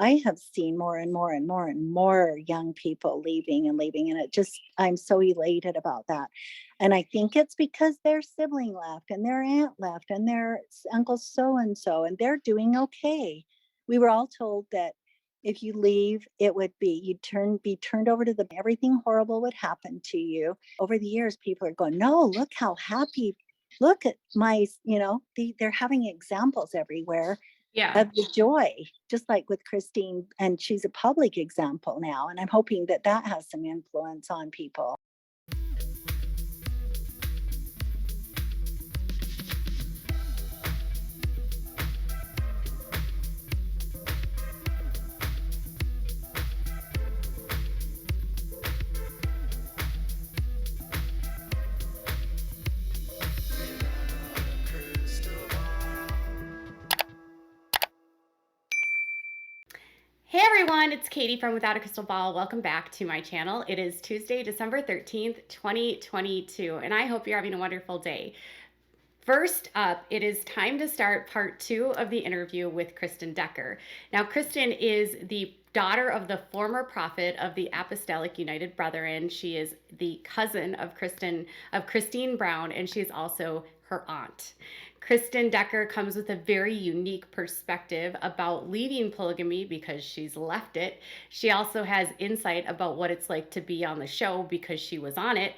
I have seen more and more and more and more young people leaving and leaving. And I'm so elated about that. And I think it's because their sibling left and their aunt left and their uncle so and so, and they're doing okay. We were all told that if you leave, it would be be turned over to everything horrible would happen to you. Over the years, people are going, no, look how happy, look at they're having examples everywhere Yeah. of the joy, just like with Kristyn, and she's a public example now. And I'm hoping that that has some influence on people. Hey everyone, it's Katie from Without a Crystal Ball. Welcome back to my channel. It is Tuesday, December 13th, 2022, and I hope you're having a wonderful day. First up, it is time to start part 2 of the interview with Kristyn Decker. Now, Kristyn is the daughter of the former prophet of the Apostolic United Brethren. She is the cousin of Kristyn Brown, and she's also her aunt. Kristyn Decker comes with a very unique perspective about leaving polygamy because she's left it. She also has insight about what it's like to be on the show because she was on it.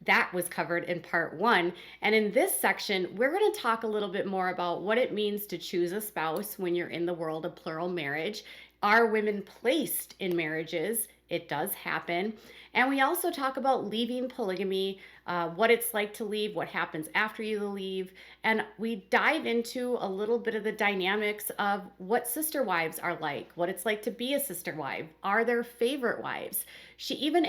That was covered in part 1. And in this section, we're going to talk a little bit more about what it means to choose a spouse when you're in the world of plural marriage. Are women placed in marriages? It does happen. And we also talk about leaving polygamy, what it's like to leave, what happens after you leave. And we dive into a little bit of the dynamics of what sister wives are like, what it's like to be a sister wife. Are there favorite wives? She even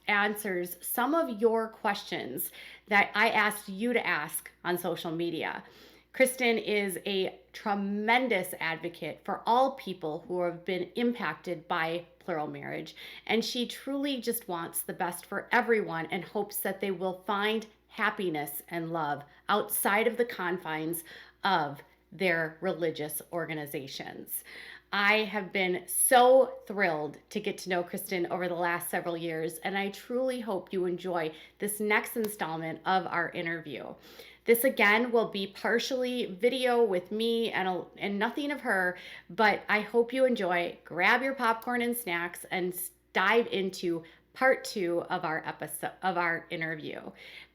answers some of your questions that I asked you to ask on social media. Kristyn is a tremendous advocate for all people who have been impacted by plural marriage, and she truly just wants the best for everyone and hopes that they will find happiness and love outside of the confines of their religious organizations. I have been so thrilled to get to know Kristyn over the last several years, and I truly hope you enjoy this next installment of our interview. This again will be partially video with me and nothing of her, but I hope you enjoy. Grab your popcorn and snacks and dive into part 2 of our interview.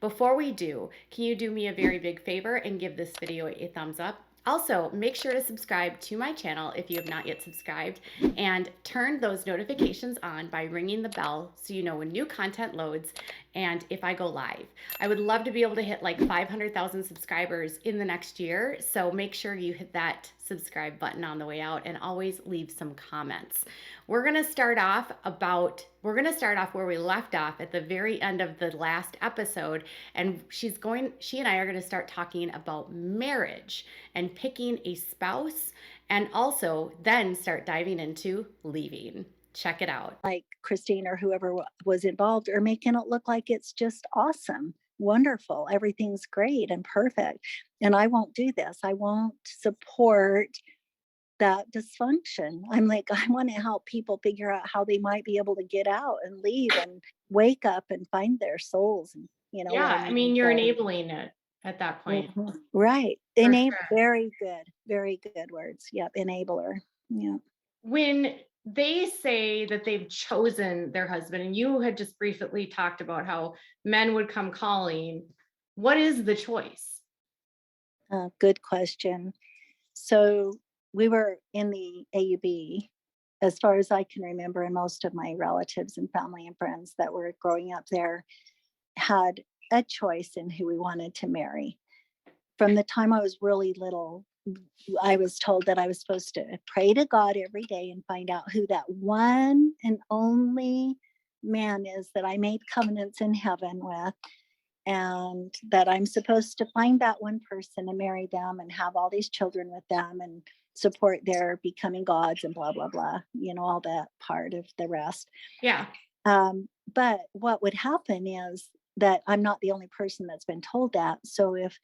Before we do, can you do me a very big favor and give this video a thumbs up? Also, make sure to subscribe to my channel if you have not yet subscribed, and turn those notifications on by ringing the bell so you know when new content loads and if I go live. I would love to be able to hit like 500,000 subscribers in the next year, so make sure you hit that subscribe button on the way out and always leave some comments. We're going to start off where we left off at the very end of the last episode, and she and I are going to start talking about marriage and picking a spouse, and also then start diving into leaving. Check it out. Like Kristyn or whoever was involved are making it look like it's just awesome, wonderful, everything's great and perfect. And I won't do this. I won't support that dysfunction. I'm like, I want to help people figure out how they might be able to get out and leave and wake up and find their souls. And Yeah, I mean, you're enabling it at that point. Right. For Enable. sure. Very good words. Yep. Enabler. Yeah. When they say that they've chosen their husband, and you had just briefly talked about how men would come calling, what is the choice? Good question. So we were in the AUB, as far as I can remember, and most of my relatives and family and friends that were growing up there had a choice in who we wanted to marry. From the time I was really little, I was told that I was supposed to pray to God every day and find out who that one and only man is that I made covenants in heaven with, and that I'm supposed to find that one person and marry them and have all these children with them and support their becoming gods and blah, blah, blah, all that part of the rest. Yeah. But what would happen is that I'm not the only person that's been told that. So if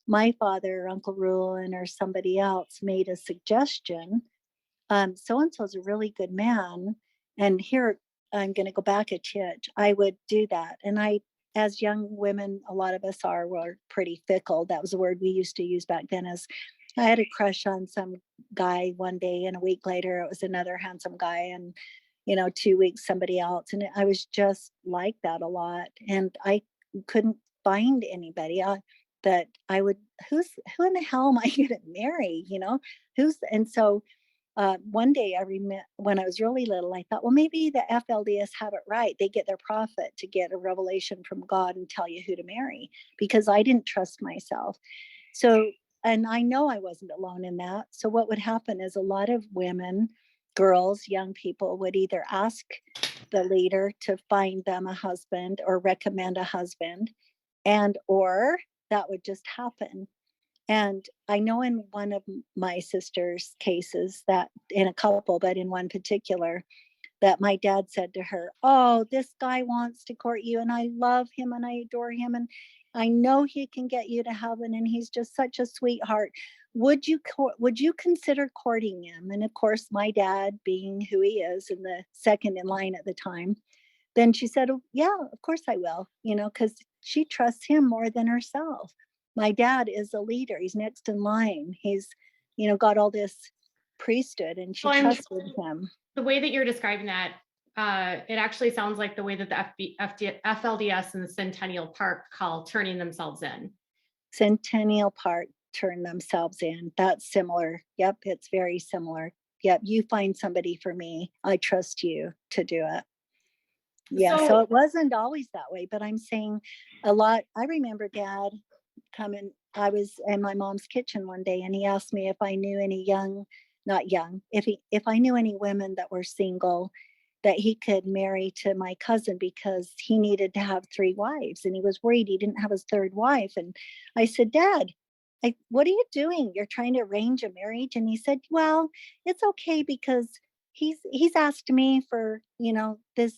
my father, Uncle Rulin, or somebody else made a suggestion, so-and-so's a really good man. And here, I'm going to go back a titch. I would do that. And as young women, a lot of us were pretty fickle. That was a word we used to use back then. As I had a crush on some guy one day, and a week later, it was another handsome guy. And, 2 weeks, somebody else. And I was just like that a lot. And I couldn't find anybody that I would, who in the hell am I going to marry? And so one day I remember when I was really little, I thought, well, maybe the FLDS have it right. They get their prophet to get a revelation from God and tell you who to marry, because I didn't trust myself. So, and I know I wasn't alone in that. So what would happen is a lot of women, girls, young people would either ask the leader to find them a husband or recommend a husband, or that would just happen. And I know in one of my sister's cases, that in a couple, but in one particular, that my dad said to her, "Oh, this guy wants to court you, and I love him and I adore him, and I know he can get you to heaven, and he's just such a sweetheart. Would you consider courting him?" And of course, my dad, being who he is, and the second in line at the time, then she said, "Oh, yeah, of course I will," because she trusts him more than herself. My dad is a leader. He's next in line. He's, got all this priesthood, and she Well, and trusted him. the way that you're describing that, it actually sounds like the way that the FLDS and the Centennial Park call turning themselves in. Centennial Park turned themselves in. That's similar. Yep, it's very similar. Yep, you find somebody for me. I trust you to do it. Yeah, so it wasn't always that way, but I'm saying a lot. I remember Dad coming. I was in my mom's kitchen one day, and he asked me if I knew any not young, if I knew any women that were single that he could marry to my cousin, because he needed to have 3 wives, and he was worried he didn't have his third wife. And I said, "Dad, what are you doing? You're trying to arrange a marriage?" And he said, "Well, it's okay, because he's asked me for, this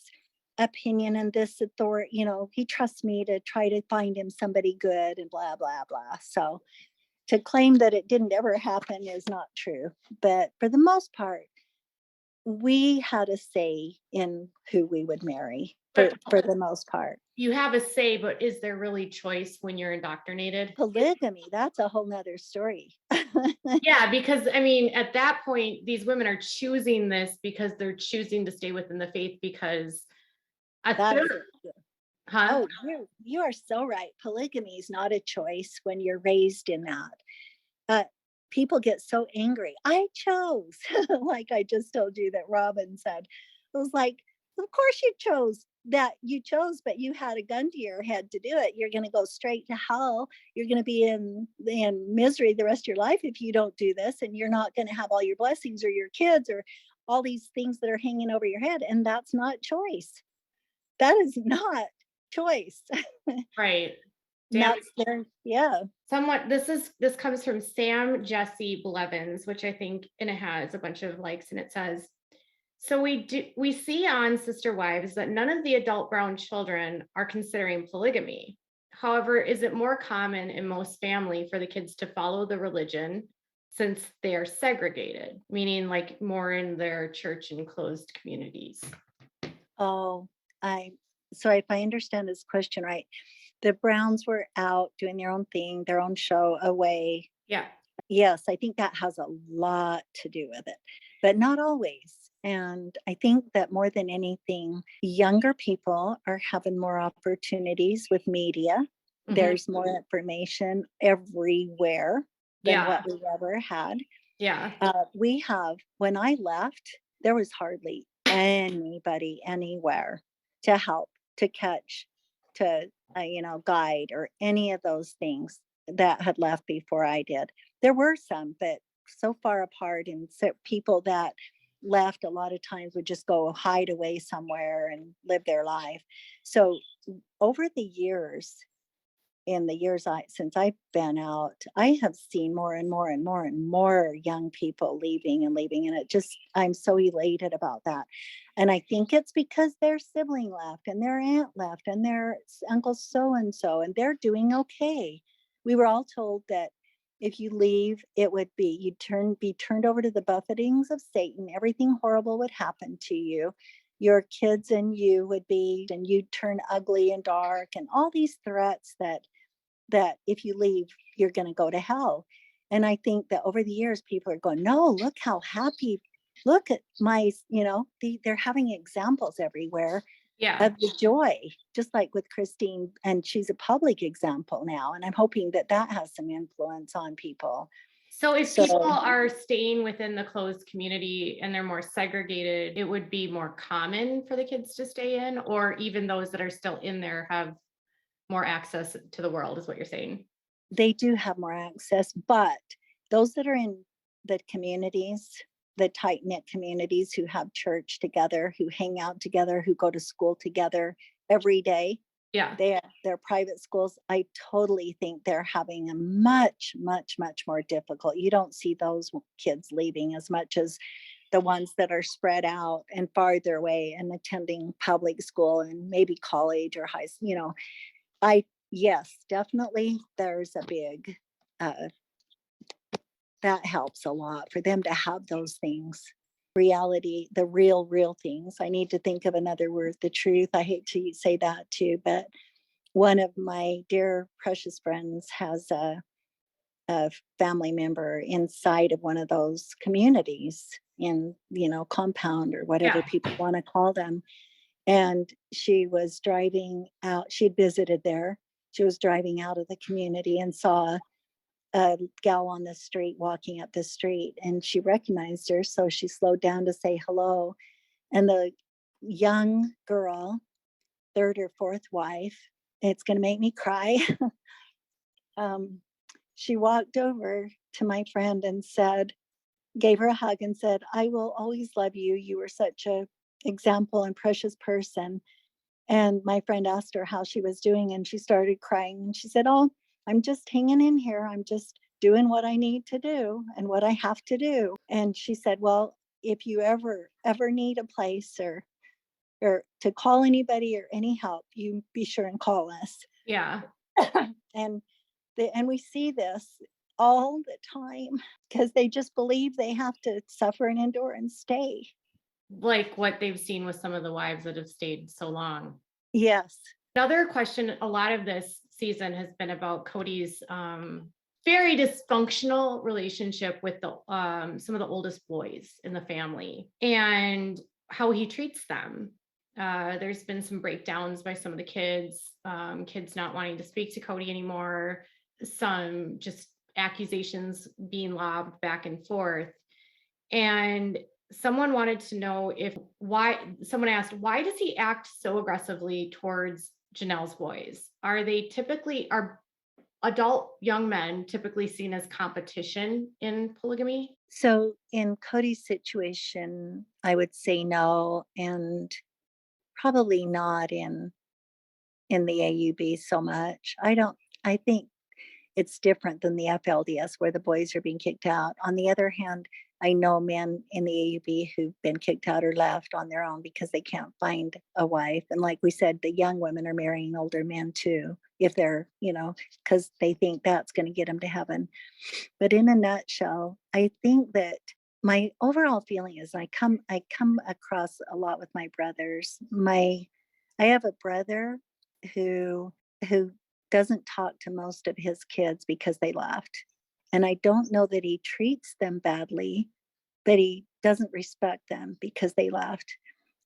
opinion and this authority, he trusts me to try to find him somebody good," and blah, blah, blah. So to claim that it didn't ever happen is not true. But for the most part, we had a say in who we would marry for the most part. You have a say, but is there really choice when you're indoctrinated? Polygamy, that's a whole nother story. Yeah, because I mean, at that point, these women are choosing this because they're choosing to stay within the faith because a That's third, huh? Oh, you are so right. Polygamy is not a choice when you're raised in that. Uh, People get so angry. I chose, like I just told you that Robyn said. It was like, of course you chose, but you had a gun to your head to do it. You're going to go straight to hell. You're going to be in misery the rest of your life if you don't do this, and you're not going to have all your blessings or your kids or all these things that are hanging over your head. And that's not choice. That is not choice. Right. That's their, yeah. Somewhat, this comes from Sam Jesse Blevins, which I think, and it has a bunch of likes, and it says, so we see on Sister Wives that none of the adult Brown children are considering polygamy. However, is it more common in most family for the kids to follow the religion since they are segregated, meaning like more in their church enclosed communities? Oh, so if I understand this question right, the Browns were out doing their own thing, their own show away. Yeah. Yes, I think that has a lot to do with it, but not always. And I think that more than anything, younger people are having more opportunities with media. Mhm. There's more information everywhere than Yeah. what we ever had. Yeah. When I left, there was hardly anybody anywhere to help, to catch, to, guide, or any of those things that had left before I did. There were some, but so far apart, and so people that left a lot of times would just go hide away somewhere and live their life. So over the years, in the years since I've been out, I have seen more and more and more and more young people leaving and leaving. And I'm so elated about that. And I think it's because their sibling left, and their aunt left, and their uncle so and so, and they're doing okay. We were all told that If you leave, it would be be turned over to the buffetings of Satan. Everything horrible would happen to you. Your kids and you would be, and you'd turn ugly and dark, and all these threats that if you leave, you're going to go to hell. And I think that over the years, people are going, no, look how happy, look at my, they're having examples everywhere Yeah. of the joy, just like with Kristyn, and she's a public example now. And I'm hoping that that has some influence on people. So if So people are staying within the closed community and they're more segregated, it would be more common for the kids to stay in, or even those that are still in there have more access to the world, is what you're saying? they do have more access, but those that are in the communities, the tight knit communities who have church together, who hang out together, who go to school together every day, Yeah. they're private schools. I totally think they're having a much, much, much more difficult. You don't see those kids leaving as much as the ones that are spread out and farther away and attending public school and maybe college or high, yes, definitely there's a big, uh, that helps a lot for them to have those things. Reality, the real things. I need to think of another word, the truth. I hate to say that too, but one of my dear precious friends has a family member inside of one of those communities in, compound or whatever Yeah. people want to call them. And she was driving out, she'd visited there. She was driving out of the community and saw a gal on the street walking up the street, and she recognized her. So she slowed down to say hello. And the young girl, third or fourth wife, it's going to make me cry. um, she walked over to my friend and said, gave her a hug and said, I will always love you. You were such a example and precious person. And my friend asked her how she was doing, and she started crying. And she said, oh, I'm just hanging in here. I'm just doing what I need to do and what I have to do. And she said, well, if you ever need a place or to call anybody or any help, you be sure and call us. Yeah. and and we see this all the time because they just believe they have to suffer and endure and stay. Like what they've seen with some of the wives that have stayed so long. Yes. Another question, a lot of this season has been about Kody's very dysfunctional relationship with the some of the oldest boys in the family and how he treats them. There's been some breakdowns by some of the kids not wanting to speak to Kody anymore, some just accusations being lobbed back and forth. And someone wanted to know someone asked, why does he act so aggressively towards Janelle's boys? Are adult young men typically seen as competition in polygamy? So in Cody's situation, I would say no, and probably not in the AUB so much. I think it's different than the FLDS where the boys are being kicked out. On the other hand, I know men in the AUB who've been kicked out or left on their own because they can't find a wife. And like we said, the young women are marrying older men too, if they're, because they think that's going to get them to heaven. But in a nutshell, I think that my overall feeling is I come across a lot with my brothers. I have a brother who who doesn't talk to most of his kids because they left. And I don't know that he treats them badly, but he doesn't respect them because they left.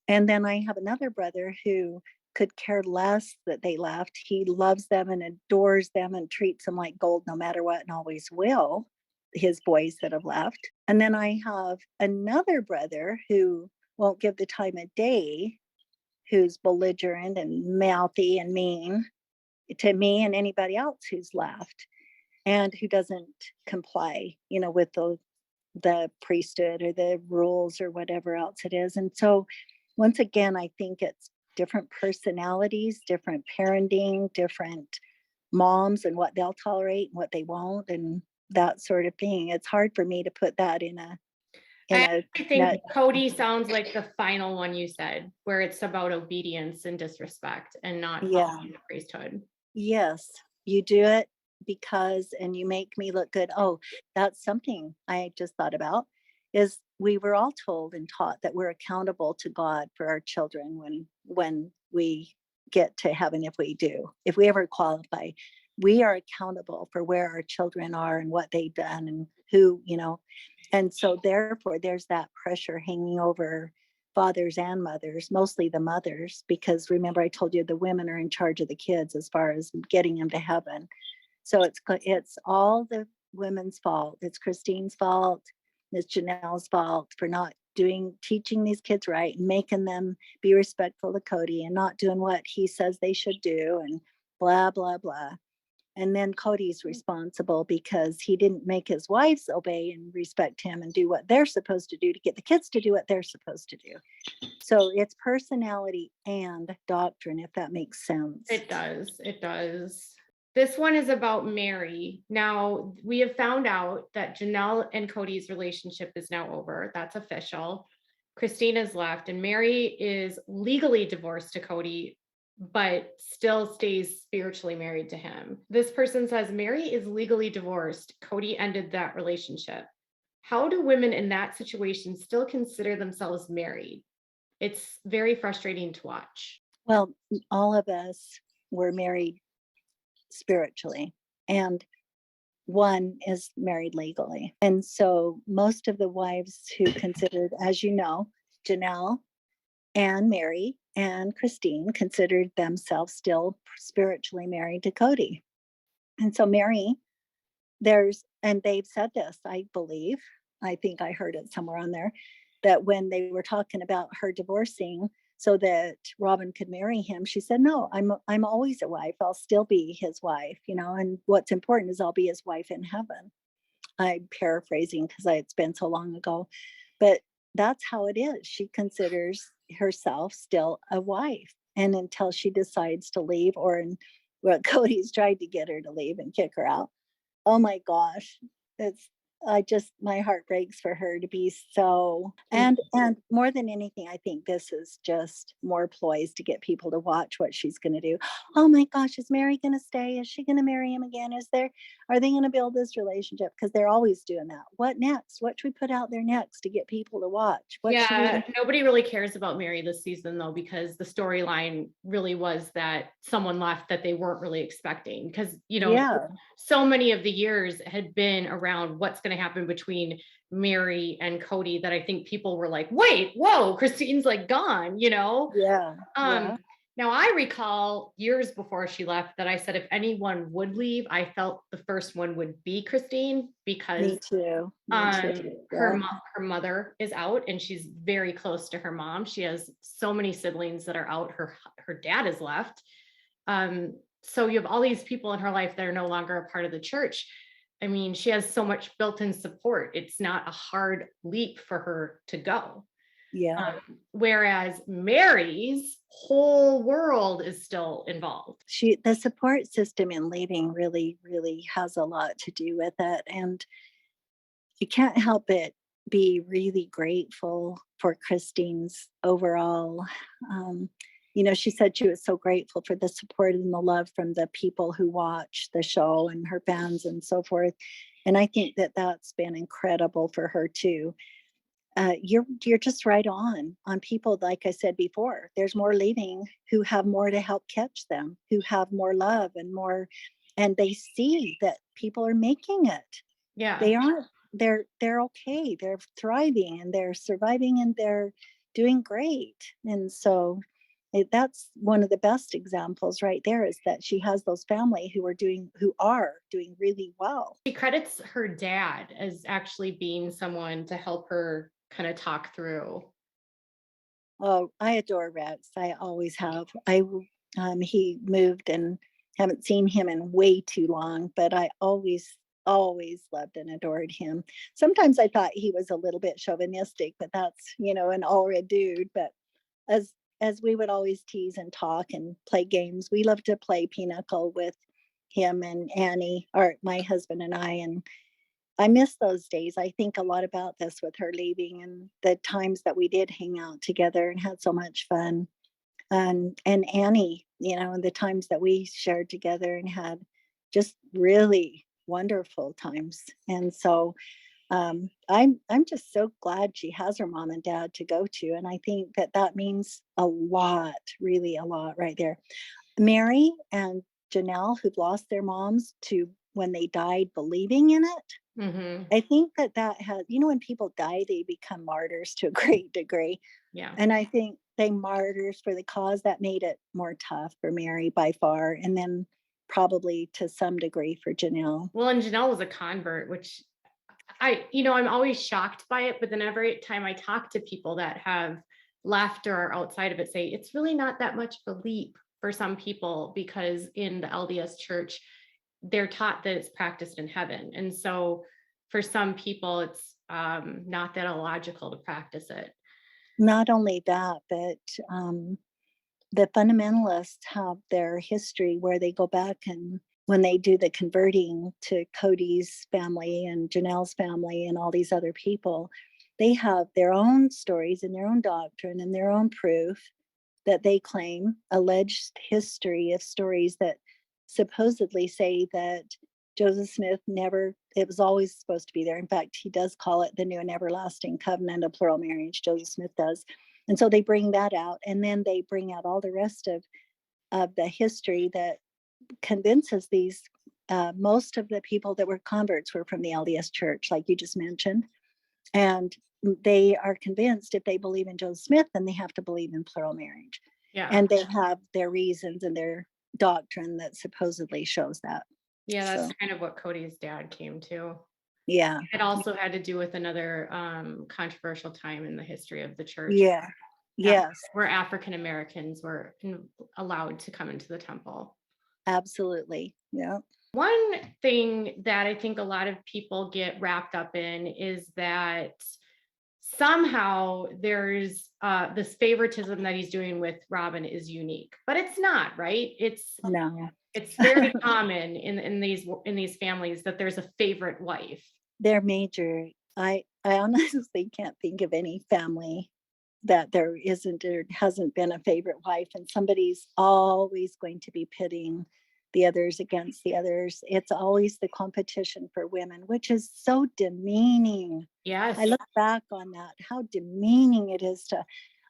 And then I have another brother who could care less that they left. He loves them and adores them and treats them like gold no matter what and always will, his boys that have left. And then I have another brother who won't give the time of day, who's belligerent and mouthy and mean to me and anybody else who's left and who doesn't comply, with the priesthood or the rules or whatever else it is. And so once again, I think it's different personalities, different parenting, different moms and what they'll tolerate and what they won't and that sort of thing. It's hard for me to put that in a I think nut. Kody sounds like the final one you said, where it's about obedience and disrespect and not Yeah. following the priesthood. Yes. You do it, because, and you make me look good. Oh, that's something I just thought about, is we were all told and taught that we're accountable to God for our children when we get to heaven, if we do, if we ever qualify, we are accountable for where our children are and what they've done and who, and so therefore there's that pressure hanging over fathers and mothers, mostly the mothers, because remember I told you the women are in charge of the kids as far as getting them to heaven. So it's all the women's fault. It's Kristyn's fault. It's Janelle's fault for not teaching these kids right and making them be respectful to Kody and not doing what he says they should do and blah, blah, blah. And then Kody's responsible because he didn't make his wives obey and respect him and do what they're supposed to do to get the kids to do what they're supposed to do. So it's personality and doctrine, if that makes sense. It does. It does. This one is about Mary. Now, we have found out that Janelle and Kody's relationship is now over. That's official. Christina's left, and Mary is legally divorced to Kody, but still stays spiritually married to him. This person says Mary is legally divorced. Kody ended that relationship. How do women in that situation still consider themselves married? It's very frustrating to watch. Well, all of us were married spiritually, and one is married legally. And so most of the wives who considered, as you know, Janelle and Mary and Kristyn considered themselves still spiritually married to Kody. And so Mary, and they've said this, I believe, I think I heard it somewhere on there, that when they were talking about her divorcing so that Robyn could marry him, she said, no, I'm always a wife. I'll still be his wife, and what's important is I'll be his wife in heaven. I'm paraphrasing because it's been so long ago, but that's how it is. She considers herself still a wife. And until she decides to leave, well, Kody's tried to get her to leave and kick her out. Oh my gosh. My heart breaks for her to be so, and more than anything, I think this is just more ploys to get people to watch what she's going to do. Oh my gosh, is Mary going to stay? Is she going to marry him again? Are they going to build this relationship? Because they're always doing that. What next? What should we put out there next to get people to watch? Nobody really cares about Mary this season though, because the storyline really was that someone left that they weren't really expecting. Because so many of the years had been around what's going to happen between Mary and Kody that I think people were like, wait, whoa, Kristyn's like gone, Now I recall years before she left that I said if anyone would leave, I felt the first one would be Kristyn because Me too. her mother is out and she's very close to her mom. She has so many siblings that are out. Her dad is left. So you have all these people in her life that are no longer a part of the church. I mean, she has so much built-in support. It's not a hard leap for her to go. Yeah. Whereas Mary's whole world is still involved. The support system in leaving really, really has a lot to do with it. And you can't help but be really grateful for Kristyn's overall. She said she was so grateful for the support and the love from the people who watch the show and her fans and so forth. And I think that that's been incredible for her too. You're just right on people. Like I said before, there's more leaving who have more to help catch them, who have more love and more, and they see that people are making it. Yeah, they aren't. They're okay. They're thriving and they're surviving and they're doing great. And so that's one of the best examples right there, is that she has those family who are doing really well. She credits her dad as actually being someone to help her kind of talk through. Oh, I adore Rex. I always have. He moved and haven't seen him in way too long, but I always loved and adored him. Sometimes I thought he was a little bit chauvinistic, but that's, an all-red dude. But as we would always tease and talk and play games, we loved to play pinochle with him and Annie, or my husband and and I miss those days. I think a lot about this with her leaving and the times that we did hang out together and had so much fun. And Annie, and the times that we shared together and had just really wonderful times. And so I'm just so glad she has her mom and dad to go to, and I think that that means a lot, really a lot, right there. Mary and Janelle, who've lost their moms to when they died believing in it. Hmm. I think that that has, when people die, they become martyrs to a great degree. Yeah. And I think they martyrs for the cause that made it more tough for Mary by far. And then probably to some degree for Janelle. Well, and Janelle was a convert, which I'm always shocked by it. But then every time I talk to people that have left or are outside of it, say it's really not that much of a leap for some people because in the LDS church, they're taught that it's practiced in heaven. And so for some people, it's not that illogical to practice it. Not only that, but the fundamentalists have their history where they go back and when they do the converting to Kody's family and Janelle's family and all these other people, they have their own stories and their own doctrine and their own proof that they claim, alleged history of stories that supposedly say that Joseph Smith never, it was always supposed to be there. In fact, he does call it the new and everlasting covenant of plural marriage. Joseph Smith does. And so they bring that out, and then they bring out all the rest of the history that convinces these. Most of the people that were converts were from the LDS Church, like you just mentioned, and they are convinced if they believe in Joseph Smith, then they have to believe in plural marriage, Yeah. and they have their reasons and their doctrine that supposedly shows that. Yeah, So that's kind of what Cody's dad came to. yeah, It also had to do with another controversial time in the history of the church yeah, yes, where African Americans were allowed to come into the temple. absolutely, yeah. One thing that I think a lot of people get wrapped up in is that somehow there's this favoritism that he's doing with Robyn is unique, but it's not, right? No, It's very common in these families that there's a favorite wife. they're major. I honestly can't think of any family that there isn't or hasn't been a favorite wife, and somebody's always going to be pitting the others against the others. It's always the competition for women, which is so demeaning. I Yes. look back on that, how demeaning it is to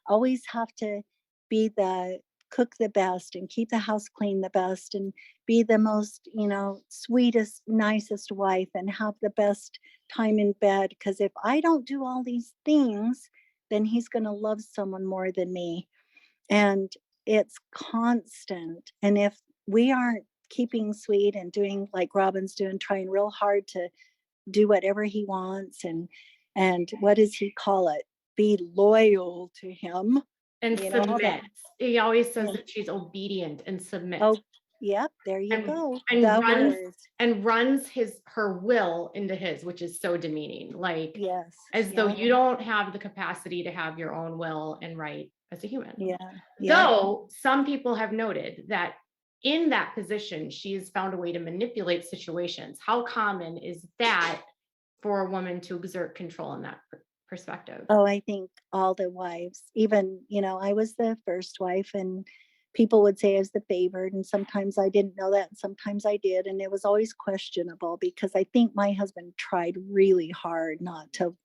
always have to be the cook the best and keep the house clean the best and be the most, sweetest, nicest wife and have the best time in bed. Because if I don't do all these things, then he's going to love someone more than me. And it's constant. And if we aren't keeping sweet and doing like Robyn's doing, trying real hard to do whatever he wants and what does he call it? Be loyal to him. And That. submits. He always says Yeah. that she's obedient and submits. Oh, yep, there you and go. and The runs word. and runs her will into his, which is so demeaning. Like Yes. as though Yeah. you don't have the capacity to have your own will and right as a human. Yeah. Yeah. Though some people have noted that in that position, she's found a way to manipulate situations. How common is that for a woman to exert control in that perspective? Oh, I think all the wives, even, I was the first wife and people would say I was the favored. And sometimes I didn't know that. And sometimes I did. And it was always questionable because I think my husband tried really hard not to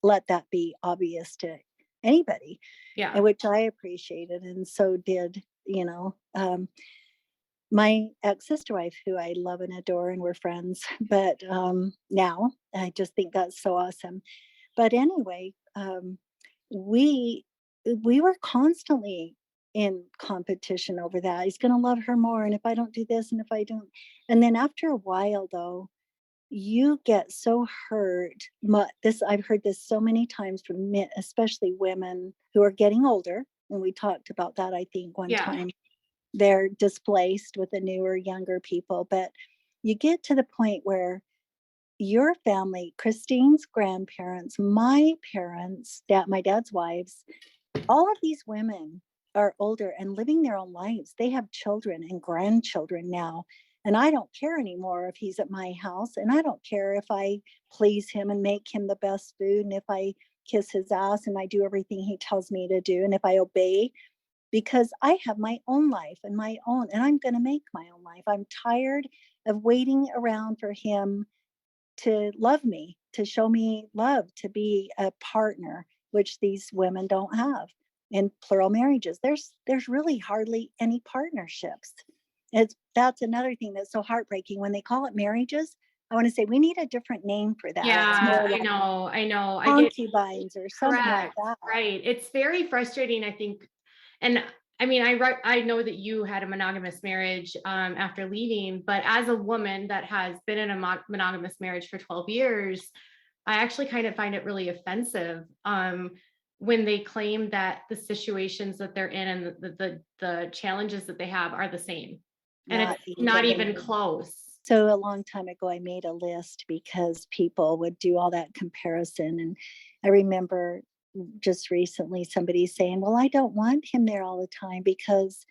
let that be obvious to anybody, Yeah. and which I appreciated. And so did, my ex-sister wife, who I love and adore, and we're friends. But now I just think that's so awesome. But anyway, we we were constantly in competition over that. He's going to love her more, and if I don't do this, and if I don't, and then after a while, though, you get so hurt. This I've heard this so many times from men, especially women who are getting older, and we talked about that. I think one Yeah. time they're displaced with the newer, younger people, but you get to the point where your family, Christine's grandparents, my parents, my dad's wives, all of these women are older and living their own lives. They have children and grandchildren now. And I don't care anymore if he's at my house. And I don't care if I please him and make him the best food. And if I kiss his ass and I do everything he tells me to do. And if I obey. because I have my own life and I'm going to make my own life. I'm tired of waiting around for him to love me, to show me love, to be a partner, which these women don't have. In plural marriages, there's really hardly any partnerships. That's another thing that's so heartbreaking when they call it marriages. I want to say we need a different name for that. It's Yeah, more I like know, I know. I get concubines or something like correct. that. Right. It's very frustrating, I think. And I mean, I know that you had a monogamous marriage after leaving, but as a woman that has been in a monogamous marriage for 12 years, I actually kind of find it really offensive when they claim that the situations that they're in and the challenges that they have are the same. And Not it's not even even. close. So a long time ago, I made a list because people would do all that comparison. And I remember just recently somebody saying, well, I don't want him there all the time because,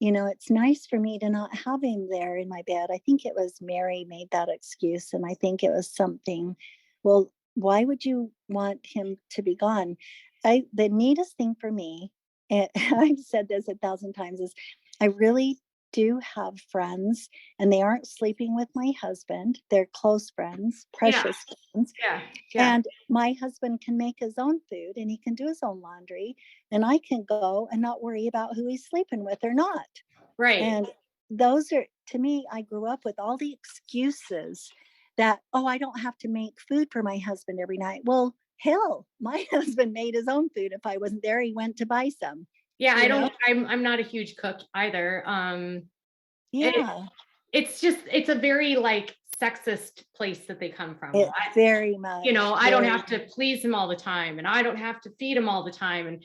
it's nice for me to not have him there in my bed. I think it was Mary made that excuse. And I think it was something, well, why would you want him to be gone? The neatest thing for me, and I've said this 1,000 times, is I really do have friends and they aren't sleeping with my husband. They're close friends, Yeah, precious friends. yeah, yeah. And my husband can make his own food and he can do his own laundry. And I can go and not worry about who he's sleeping with or not. Right. And those are, to me, I grew up with all the excuses that, oh, I don't have to make food for my husband every night. Well, hell, my husband made his own food. If I wasn't there, he went to buy some, Yeah, you know? I'm not a huge cook either. It Yeah, it's a very like sexist place that they come from. it very much, I don't very have to please him all the time and I don't have to feed him all the time and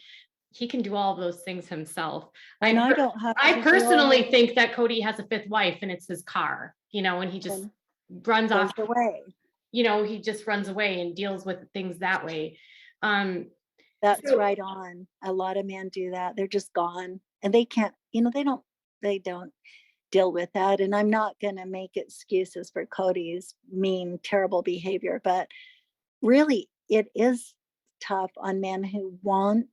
he can do all of those things himself. and I don't have I to personally go think that Kody has a fifth wife and it's his car, and he just and runs goes off, away. he just runs away and deals with things that way. Um That's so right on. A lot of men do that. They're just gone and they can't, they don't deal with that. And I'm not going to make excuses for Cody's mean, terrible behavior, but really it is tough on men who want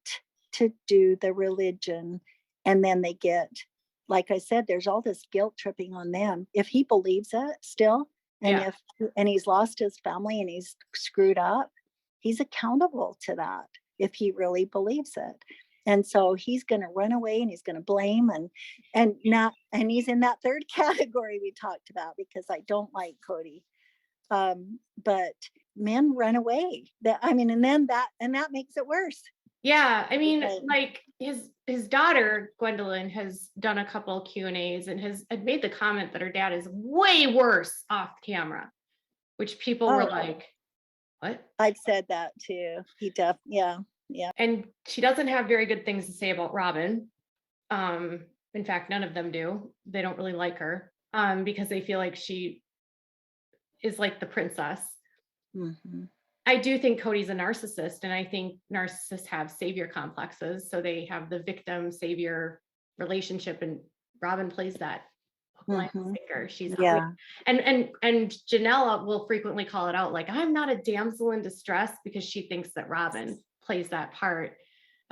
to do the religion and then they get, like I said, there's all this guilt tripping on them. If he believes it still, and yeah. if and he's lost his family and he's screwed up, he's accountable to that if he really believes it. And so he's going to run away and he's going to blame and he's in that third category we talked about because I don't like Kody. But men run away. And that makes it worse. Yeah, I mean, Because, like his daughter Gwendolyn has done a couple Q&As and had made the comment that her dad is way worse off camera, which people were oh, like, "What?" I've said that too. Yeah, yeah. And she doesn't have very good things to say about Robyn. In fact, none of them do. They don't really like her because they feel like she is like the princess. Hmm. I do think Cody's a narcissist, and I think narcissists have savior complexes. So they have the victim savior relationship, and Robyn plays that hook, line, and Hmm. sinker. She's always, Yeah. and Janelle will frequently call it out, like, I'm not a damsel in distress, because she thinks that Robyn plays that part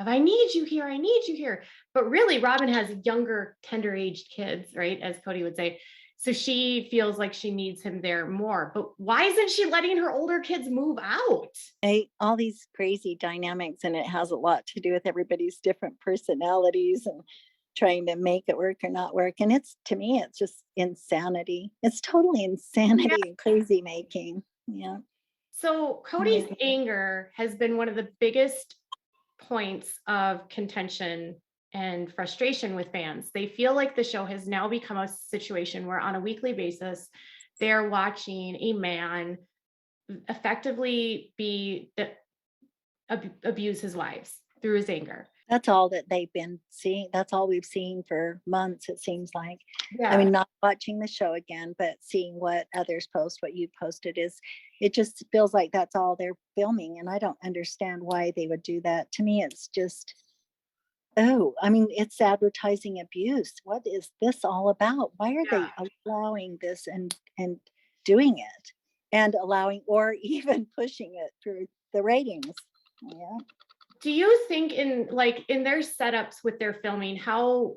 of I need you here, I need you here. But really, Robyn has younger, tender aged kids, right? As Kody would say. So she feels like she needs him there more. But why isn't she letting her older kids move out? All these crazy dynamics, and it has a lot to do with everybody's different personalities and trying to make it work or not work. And to me, it's just insanity. It's totally Yeah. insanity and crazy making. Yeah. So Cody's Yeah. anger has been one of the biggest points of contention and frustration with fans. They feel like the show has now become a situation where on a weekly basis, they're watching a man effectively abuse his wives through his anger. That's all that they've been seeing. That's all we've seen for months, it seems like. I Yeah. mean, not watching the show again, but seeing what others post, what you posted it just feels like that's all they're filming. And I don't understand why they would do that. To me, it's just, oh, I mean, it's advertising abuse. What is this all about? Why are Yeah. they allowing this and doing it and allowing or even pushing it through the ratings? Yeah. Do you think in their setups with their filming, how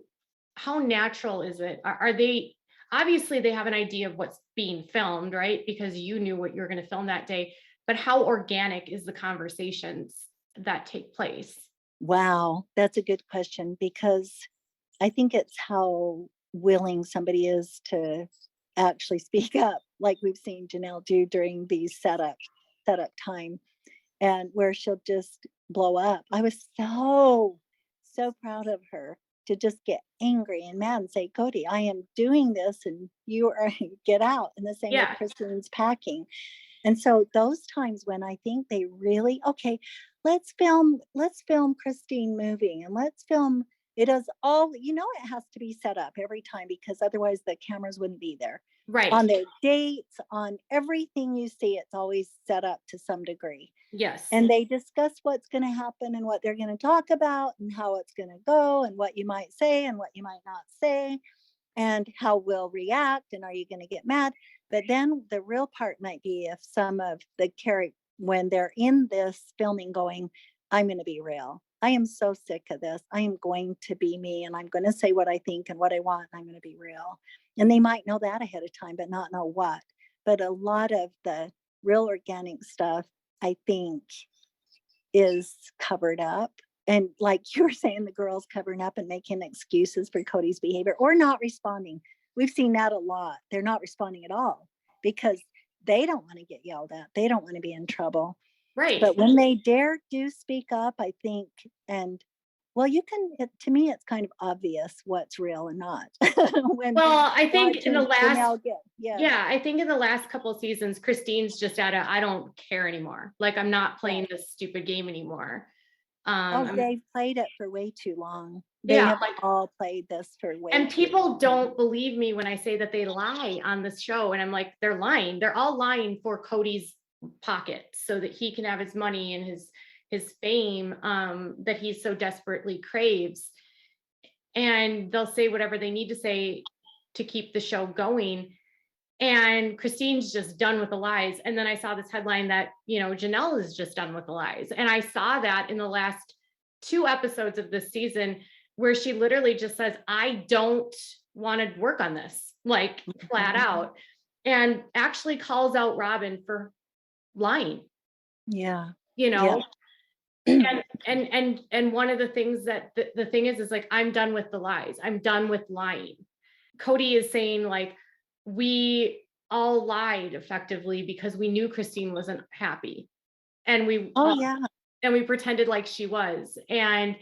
natural is it? Are they, obviously they have an idea of what's being filmed, right? Because you knew what you're going to film that day, but how organic is the conversations that take place? Wow, that's a good question because I think it's how willing somebody is to actually speak up, like we've seen Janelle do during these setup time, and where she'll just blow up. I was so proud of her to just get angry and mad and say, Kody, I am doing this and you are get out. And the same with Yeah, Kristyn's packing. And so those times when I think they really, okay, let's film Kristyn moving and let's film it is all, it has to be set up every time because otherwise the cameras wouldn't be there. right. On their dates, on everything you see, it's always set up to some degree. Yes. And they discuss what's going to happen and what they're going to talk about and how it's going to go and what you might say and what you might not say and how we'll react and are you going to get mad. But then the real part might be if some of the character, when they're in this filming going, I'm going to be real, I am so sick of this, I am going to be me and I'm going to say what I think and what I want, I'm going to be real. And they might know that ahead of time but not know what. But a lot of the real organic stuff, I think, is covered up. And like you were saying, the girls covering up and making excuses for Kody's behavior or not responding. We've seen that a lot. They're not responding at all because they don't want to get yelled at. They don't want to be in trouble. Right. But when they do speak up, I think, and well, to me, it's kind of obvious what's real and not. When Well, I think in the watching last, Janelle get, yes, yeah, I think in the last couple of seasons, Christine's just at a I don't care anymore. Like I'm not yes. playing this stupid game anymore. Oh, I'm they've played it for way too long. They Yeah, have like, all played this for way and too people long. don't believe me when I say that they lie on this show. And I'm like, they're lying. They're all lying for Kody's pocket so that he can have his money and his fame that he so desperately craves. And they'll say whatever they need to say to keep the show going. And Christine's just done with the lies. And then I saw this headline that, Janelle is just done with the lies. And I saw that in the last 2 episodes of this season where she literally just says, I don't want to work on this, like flat out, and actually calls out Robyn for lying, Yeah. you Yeah. know, and one of the things that the thing is like, I'm done with the lies. I'm done with lying. Kody is saying like, we all lied effectively because we knew Kristyn wasn't happy. And Oh, yeah. we pretended like she was. And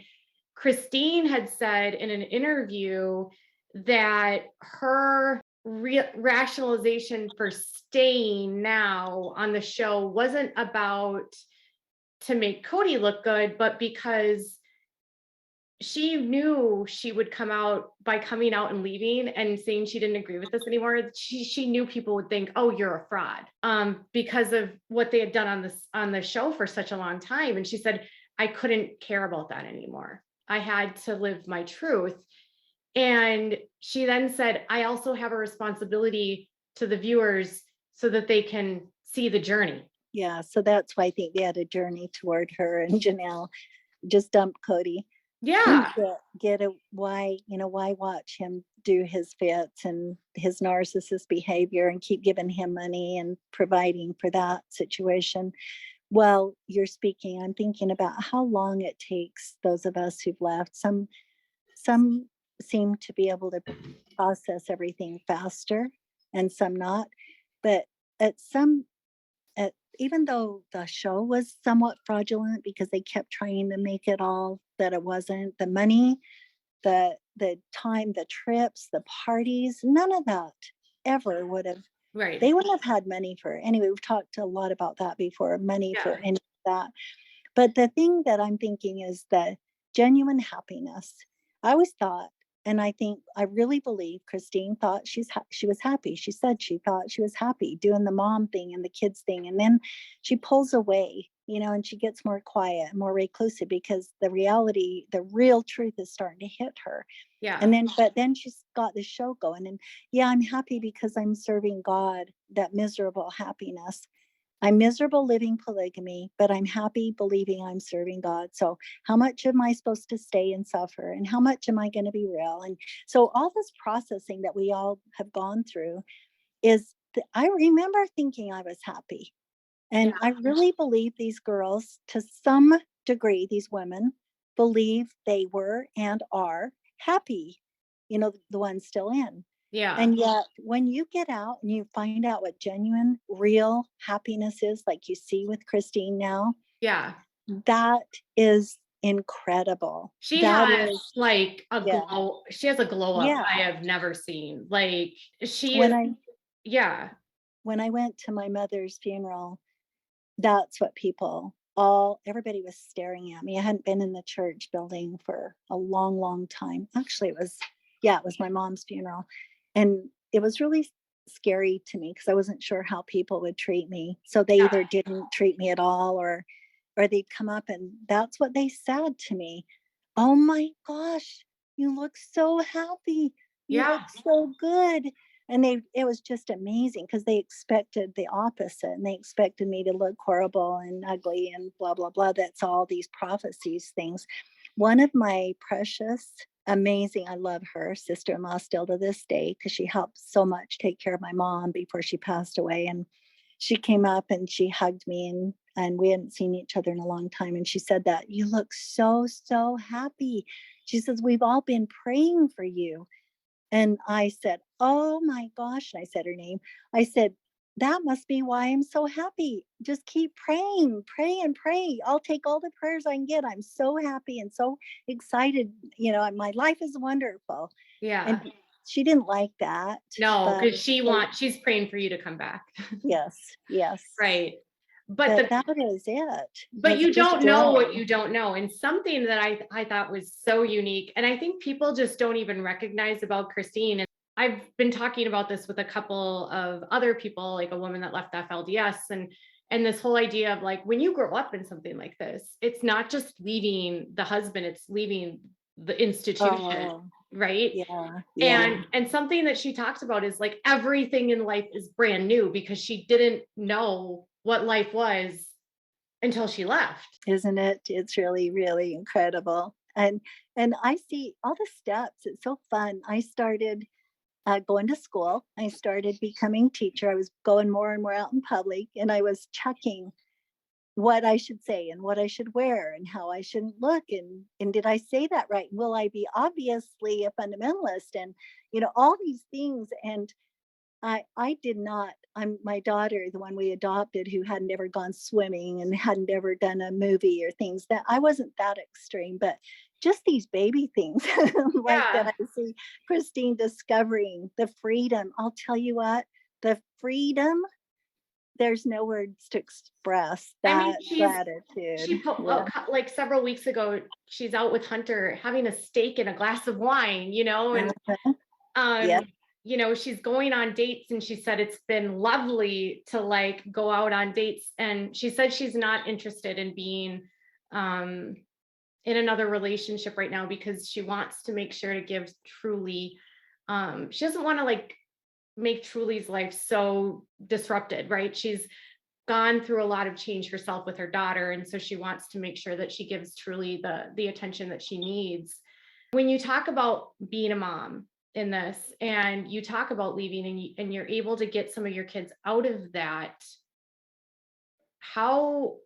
Kristyn had said in an interview that her rationalization for staying now on the show wasn't about to make Kody look good, but because she knew she would come out by coming out and leaving and saying she didn't agree with this anymore. She knew people would think, oh, you're a fraud, because of what they had done on the show for such a long time. And she said, I couldn't care about that anymore. I had to live my truth. And she then said, I also have a responsibility to the viewers so that they can see the journey. Yeah. So that's why I think they had a journey toward her and Janelle. Just dump Kody. Yeah. Why watch him do his fits and his narcissist behavior and keep giving him money and providing for that situation? Well, you're speaking, I'm thinking about how long it takes those of us who've left. Some seem to be able to process everything faster and some not. But at some even though the show was somewhat fraudulent because they kept trying to make it all that it wasn't, the money, the time, the trips, the parties, none of that ever would have, Right. they wouldn't have had money for. Anyway, we've talked a lot about that before, money for Yeah. any of that. But the thing that I'm thinking is the genuine happiness. I always thought, and I think I really believe Kristyn thought she was happy. She said she thought she was happy doing the mom thing and the kids thing, and then she pulls away, and she gets more quiet, more reclusive because the reality, the real truth, is starting to hit her. Yeah. But then she's got the show going, and yeah, I'm happy because I'm serving God. That miserable happiness. I'm miserable living polygamy, but I'm happy believing I'm serving God. So how much am I supposed to stay and suffer? And how much am I going to be real? And so all this processing that we all have gone through I remember thinking I was happy. Yeah. And I really believe these girls, to some degree, these women believe they were and are happy, the ones still in. Yeah. And yet, when you get out and you find out what genuine, real happiness is, like you see with Kristyn now, Yeah. that is incredible. She That has is, like a yeah, glow. She has a glow up yeah. I have never seen. Like she When is, I yeah. when I went to my mother's funeral, that's what everybody was staring at me. I hadn't been in the church building for a long, long time. Actually, it was my mom's funeral. And it was really scary to me because I wasn't sure how people would treat me. So they either didn't treat me at all or they'd come up and that's what they said to me. Oh my gosh, you look so happy. You Yeah. look so good. And it was just amazing because they expected the opposite and they expected me to look horrible and ugly and blah, blah, blah. That's all these prophecies things. One of my precious, amazing, I love her sister-in-law still to this day because she helped so much take care of my mom before she passed away. And she came up and she hugged me and we hadn't seen each other in a long time. And she said that you look so, so happy. She says, we've all been praying for you. And I said, oh my gosh. And I said her name. I said, that must be why I'm so happy. Just keep praying, pray and pray. I'll take all the prayers I can get. I'm so happy and so excited. My life is wonderful. Yeah. And she didn't like that, No, but because she's praying for you to come back. yes, yes. Right. But But the that is it. but It's you just don't know what growing. you don't know. And something that I thought was so unique, and I think people just don't even recognize about Kristyn. And I've been talking about this with a couple of other people, like a woman that left FLDS, and this whole idea of like when you grow up in something like this, it's not just leaving the husband, it's leaving the institution, Oh, right? yeah, yeah. And something that she talks about is like everything in life is brand new because she didn't know what life was until she left. Isn't it? It's really, really incredible. And I see all the steps. It's so fun. I started going to school. I started becoming teacher. I was going more and more out in public, and I was checking what I should say and what I should wear and how I shouldn't look and did I say that right? Will I be obviously a fundamentalist and all these things and I did not. My daughter, the one we adopted, who hadn't ever gone swimming and hadn't ever done a movie or things that I wasn't that extreme, but just these baby things like that Yeah. I see Kristyn discovering the freedom. I'll tell you what, the freedom, there's no words to express I mean, that gratitude. she put Yeah. like several weeks ago, she's out with Hunter having a steak and a glass of wine, and Uh-huh. Yeah. um, she's going on dates and she said it's been lovely to like go out on dates. And she said she's not interested in being um in another relationship right now because she wants to make sure to give Truly, she doesn't want to like make Truly's life so disrupted, right? She's gone through a lot of change herself with her daughter, and so she wants to make sure that she gives Truly the attention that she needs. When you talk about being a mom in this and you talk about leaving and you're able to get some of your kids out of that, how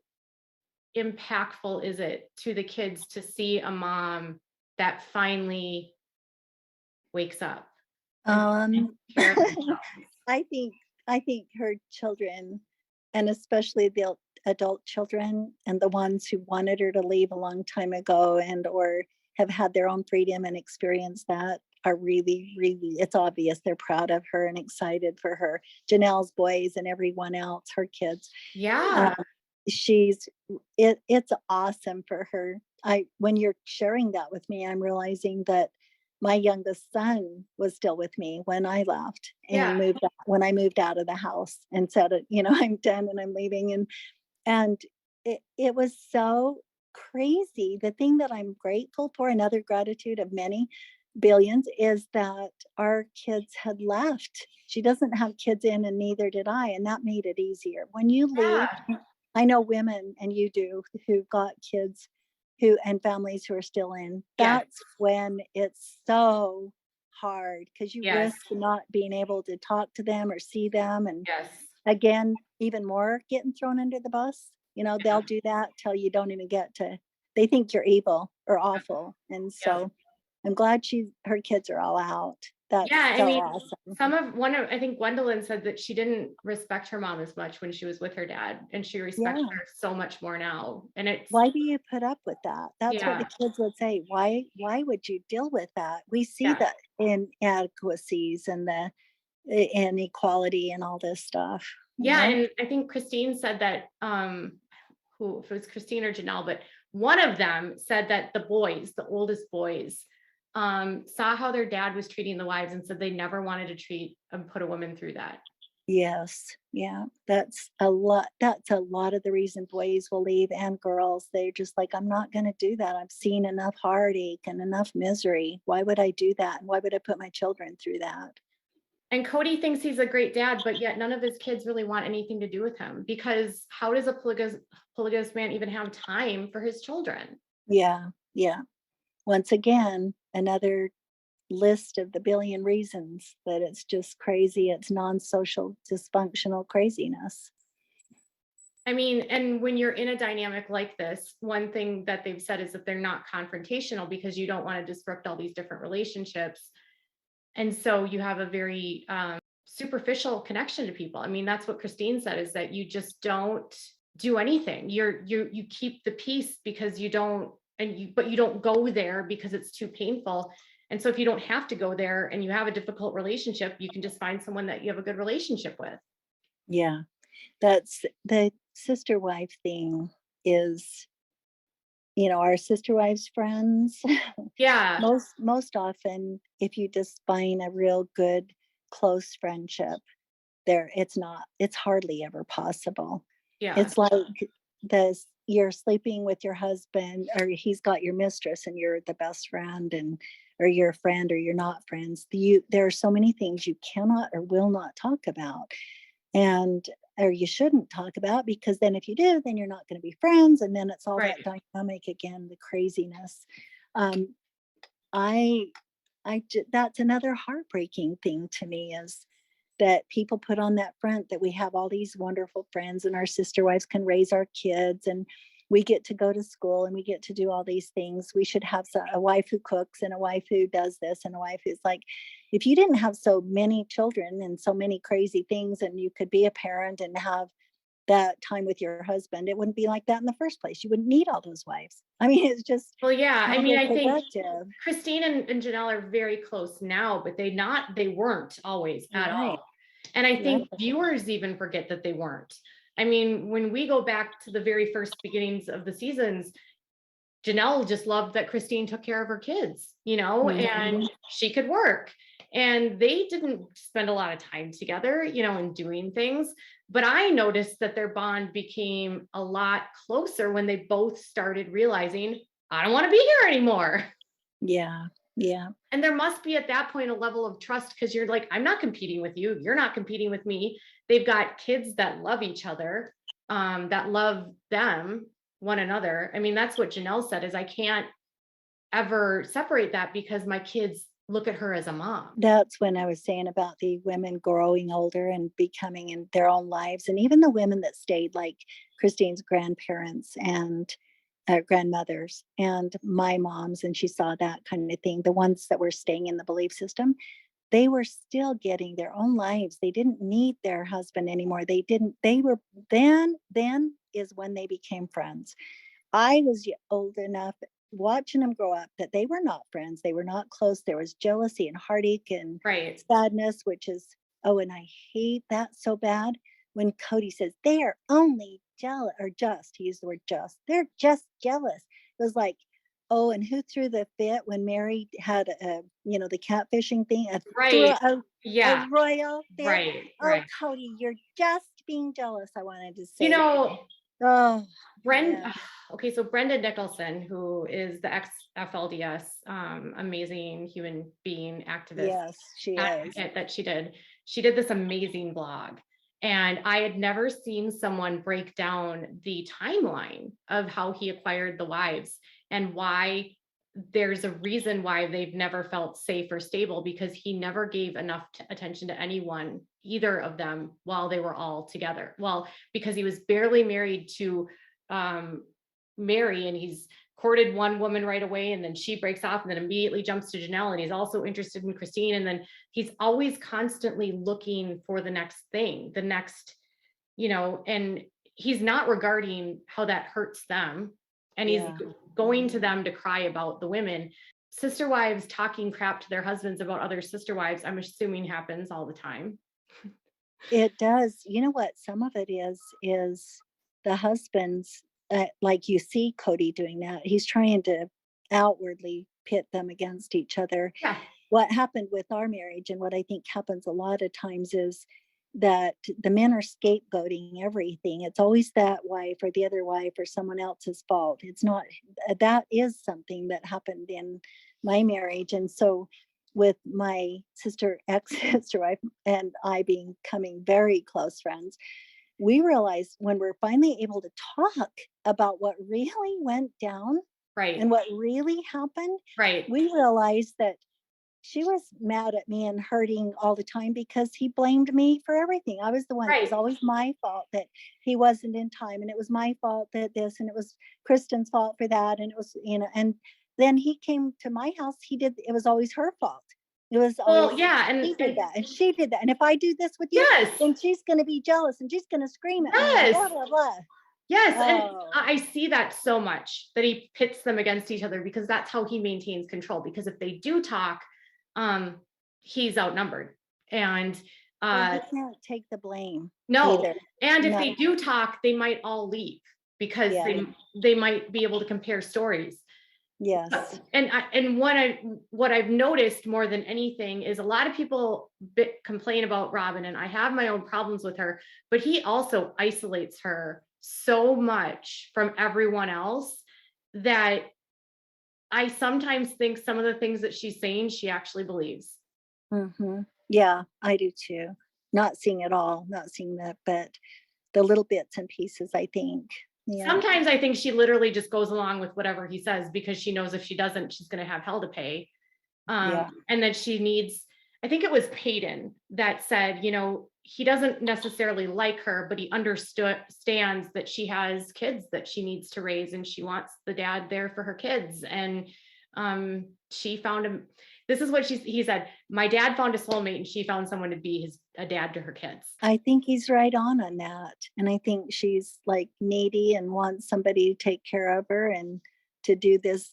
impactful is it to the kids to see a mom that finally wakes up and takes Um, care of themselves? I think I think her children, and especially the adult children, and the ones who wanted her to leave a long time ago, and or have had their own freedom and experienced that, are really, really. It's obvious they're proud of her and excited for her. Janelle's boys and everyone else, her kids. Yeah. Um, it's awesome for her. I When you're sharing that with me, I'm realizing that my youngest son was still with me when I left Yeah. and moved out, when I moved out of the house and said, I'm done and I'm leaving. And it was so crazy. The thing that I'm grateful for, another gratitude of many, Billions, is that our kids had left. She doesn't have kids in, and neither did I, and that made it easier. When you leave, Yeah. I know women, and you do, who've got kids who and families who are still in. Yes. That's when it's so hard because you Yes. risk not being able to talk to them or see them. And Yes. again, even more getting thrown under the bus. Yeah. They'll do that till you don't even get to, they think you're evil or awful. And Yep. so I'm glad her kids are all out. That's Yeah, I so mean, awesome. I think Gwendolyn said that she didn't respect her mom as much when she was with her dad, and she respects Yeah. her so much more now. And it's, Why do you put up with that? That's what the yeah, kids would say. Why would you deal with that? We see yeah, the inadequacies and the inequality and all this stuff, you yeah. know? And I think Christine said that, who, if it was Christine or Janelle, but one of them said that the boys, the oldest boys, saw how their dad was treating the wives and said they never wanted to treat and put a woman through that. Yes. Yeah. That's a lot. That's a lot of the reason boys will leave and girls. They're just like, I'm not going to do that. I've seen enough heartache and enough misery. Why would I do that? And why would I put my children through that? And Kody thinks he's a great dad, but yet none of his kids really want anything to do with him, because how does a polygamous man even have time for his children? Yeah. Yeah. Once again, another list of the billion reasons that it's just crazy. It's non-social dysfunctional craziness. I mean, and when you're in a dynamic like this, one thing that they've said is that they're not confrontational because you don't want to disrupt all these different relationships. And so you have a very superficial connection to people. I mean, that's what Christine said, is that you just don't do anything. You keep the peace because you don't, but you don't go there because it's too painful. And so if you don't have to go there and you have a difficult relationship, you can just find someone that you have a good relationship with. Yeah. That's the sister wife thing is, our sister wives friends. Yeah. Most often, if you just find a real good close friendship, it's hardly ever possible. Yeah. It's like this, you're sleeping with your husband, or he's got your mistress and you're the best friend, and or you're a friend or you're not friends. There are so many things you cannot or will not talk about, and or you shouldn't talk about, because then if you do, then you're not going to be friends, and then it's all that Right. dynamic again, the craziness. um I that's another heartbreaking thing to me, is that people put on that front that we have all these wonderful friends and our sister wives can raise our kids, and we get to go to school and we get to do all these things. We should have a wife who cooks and a wife who does this and a wife who's like, if you didn't have so many children and so many crazy things, and you could be a parent and have that time with your husband, it wouldn't be like that in the first place. You wouldn't need all those wives. I mean, it's just Well, yeah. I mean, I think counterproductive. Christine and Janelle are very close now, but they weren't always at Right. all. And I Right. think viewers even forget that they weren't. I mean, when we go back to the very first beginnings of the seasons, Janelle just loved that Christine took care of her kids, and Mhm. she could work. And they didn't spend a lot of time together, and doing things. But I noticed that their bond became a lot closer when they both started realizing, I don't want to be here anymore. Yeah. Yeah. And there must be at that point a level of trust, because you're like, I'm not competing with you. You're not competing with me. They've got kids that love each other, that love them, one another. I mean, that's what Janelle said, is I can't ever separate that because my kids look at her as a mom. That's when I was saying about the women growing older and becoming in their own lives. And even the women that stayed, like Christine's grandparents and grandmothers and my moms, and she saw that kind of thing. The ones that were staying in the belief system, they were still getting their own lives. They didn't need their husband anymore. They were, then is when they became friends. I was old enough watching them grow up that they were not friends. They were not close. There was jealousy and heartache and Right. sadness, which is, oh, and I hate that so bad when Kody says they are only jealous, or just, he used the word just, they're just jealous. It was like, oh, and who threw the fit when Mary had the catfishing thing, Right. a Yeah. royal fit? Right. Oh, Right. Kody, you're just being jealous, I wanted to You say. know, Oh, Brenda, Yeah. okay, so Brenda Nicholson, who is the ex FLDS, amazing human being activist Yes, she is. advocate that she did this amazing blog. And I had never seen someone break down the timeline of how he acquired the wives and why there's a reason why they've never felt safe or stable, because he never gave enough attention to anyone, either of them, while they were all together. Well, because he was barely married to Mary, and he's courted one woman right away, and then she breaks off and then immediately jumps to Janelle, and he's also interested in Kristyn, and then he's always constantly looking for the next thing, the next, and he's not regarding how that hurts them, and he's Yeah. going to them to cry about the women. Sister wives talking crap to their husbands about other sister wives, I'm assuming happens all the time. It does. You know what? Some of it is the husbands, like you see Kody doing that. He's trying to outwardly pit them against each other. Yeah. What happened with our marriage, and what I think happens a lot of times, is that the men are scapegoating everything. It's always that wife or the other wife or someone else's fault. It's not, that is something that happened in my marriage. And so with my sister, ex-sister wife, and I becoming very close friends, we realized when we're finally able to talk about what really went down Right. and what really happened, Right. we realized that she was mad at me and hurting all the time because he blamed me for everything. I was the one. It was Right. always my fault that he wasn't in time, and it was my fault that this, and it was Kristyn's fault for that, and it was, and then he came to my house. It was always her fault. It was always, Well, yeah, she did that, and she did that, and if I do this with you, yes, then she's going to be jealous, and she's going to scream at me, and blah yes, blah blah. yes, and Oh, I see that so much, that he pits them against each other, because that's how he maintains control. Because if they do talk, he's outnumbered, and well, he can't take the blame no, either. and if No, they do talk, they might all leave, because yeah, they might be able to compare stories. yes, And what I've noticed more than anything is a lot of people complain about Robyn, and I have my own problems with her, but he also isolates her so much from everyone else that I sometimes think some of the things that she's saying, she actually believes. hmm, yeah, I do too. Not seeing it all, not seeing that, but the little bits and pieces, I think. Yeah, Sometimes I think she literally just goes along with whatever he says, because she knows if she doesn't, she's going to have hell to pay. yeah, And that she needs, I think it was Peyton that said, he doesn't necessarily like her, but he understands that she has kids that she needs to raise, and she wants the dad there for her kids. And she found him. This is what he said: my dad found a soulmate, and she found someone to be a dad to her kids. I think he's right on that. And I think she's like needy and wants somebody to take care of her and to do this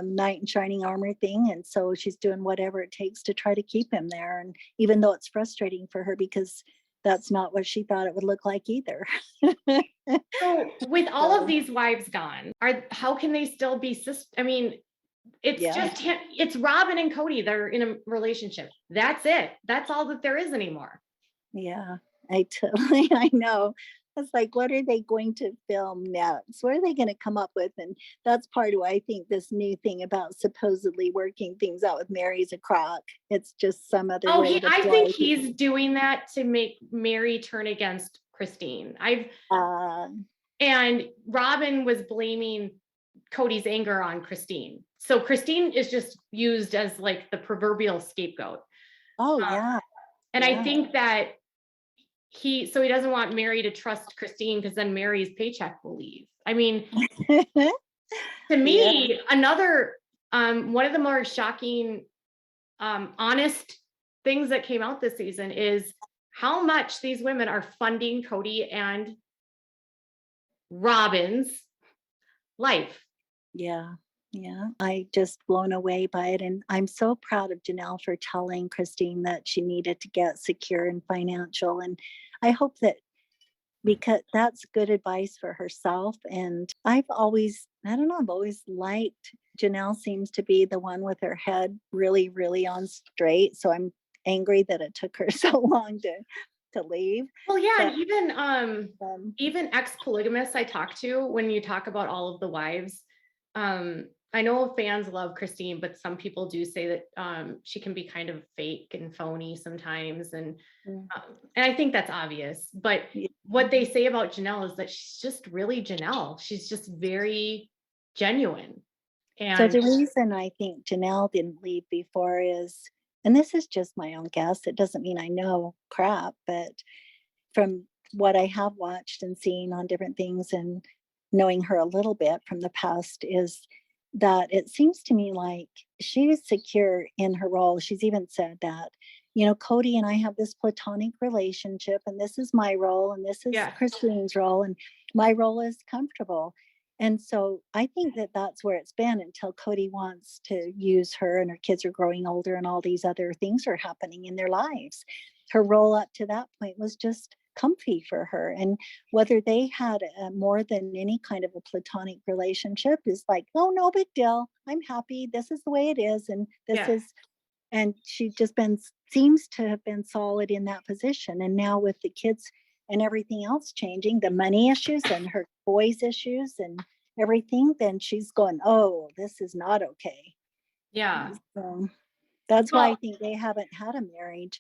knight in shining armor thing. And so she's doing whatever it takes to try to keep him there. And even though it's frustrating for her because that's not what she thought it would look like either. So with all of So, these wives gone, how can they still be I mean, it's yeah. just it's Robyn and Kody that are in a relationship. That's it. That's all that there is anymore. Yeah, I know. It's like, what are they going to film next? What are they going to come up with? And that's part of why I think this new thing about supposedly working things out with Mary's a crock. It's just some other Oh, way to I think play. he's doing that to make Mary turn against Kristyn. Uh, And Robyn was blaming Kody's anger on Kristyn. So Kristyn is just used as like the proverbial scapegoat. oh Uh, yeah, and I yeah. think that he doesn't want Mary to trust Kristyn, because then Mary's paycheck will leave. I mean, to Yeah. me, another one of the more shocking, honest things that came out this season is how much these women are funding Kody and Robyn's life. Yeah. Yeah. I just blown away by it. And I'm so proud of Janelle for telling Kristyn that she needed to get secure and financial. And I hope that, because that's good advice for herself. And I've always, I don't know, I've always liked Janelle seems to be the one with her head really, really on straight. So I'm angry that it took her so long to to leave. Well, yeah, But and even um, even ex-polygamists I talk to, when you talk about all of the wives, I know fans love Christine, but some people do say that she can be kind of fake and phony sometimes, mm, and I think that's obvious. But yeah. what they say about Janelle is that she's just really Janelle. She's just very genuine, So and the reason I think Janelle didn't leave before is, and this is just my own guess, it doesn't mean I know crap, but from what I have watched and seen on different things and knowing her a little bit from the past is that it seems to me like she is secure in her role. She's even said that, Kody and I have this platonic relationship, and this is my role, and this is yeah, Christine's role, and my role is comfortable. And so I think that that's where it's been until Kody wants to use her, and her kids are growing older, and all these other things are happening in their lives. Her role up to that point was just comfy for her. And whether they had more than any kind of a platonic relationship is like, oh, no big deal. I'm happy. This is the way it is. And this yeah, is, and she just been, seems to have been solid in that position. And now with the kids and everything else changing, the money issues and her boys' issues and everything, then she's going, oh, this is not okay. yeah. So that's why I Well, think they haven't had a marriage.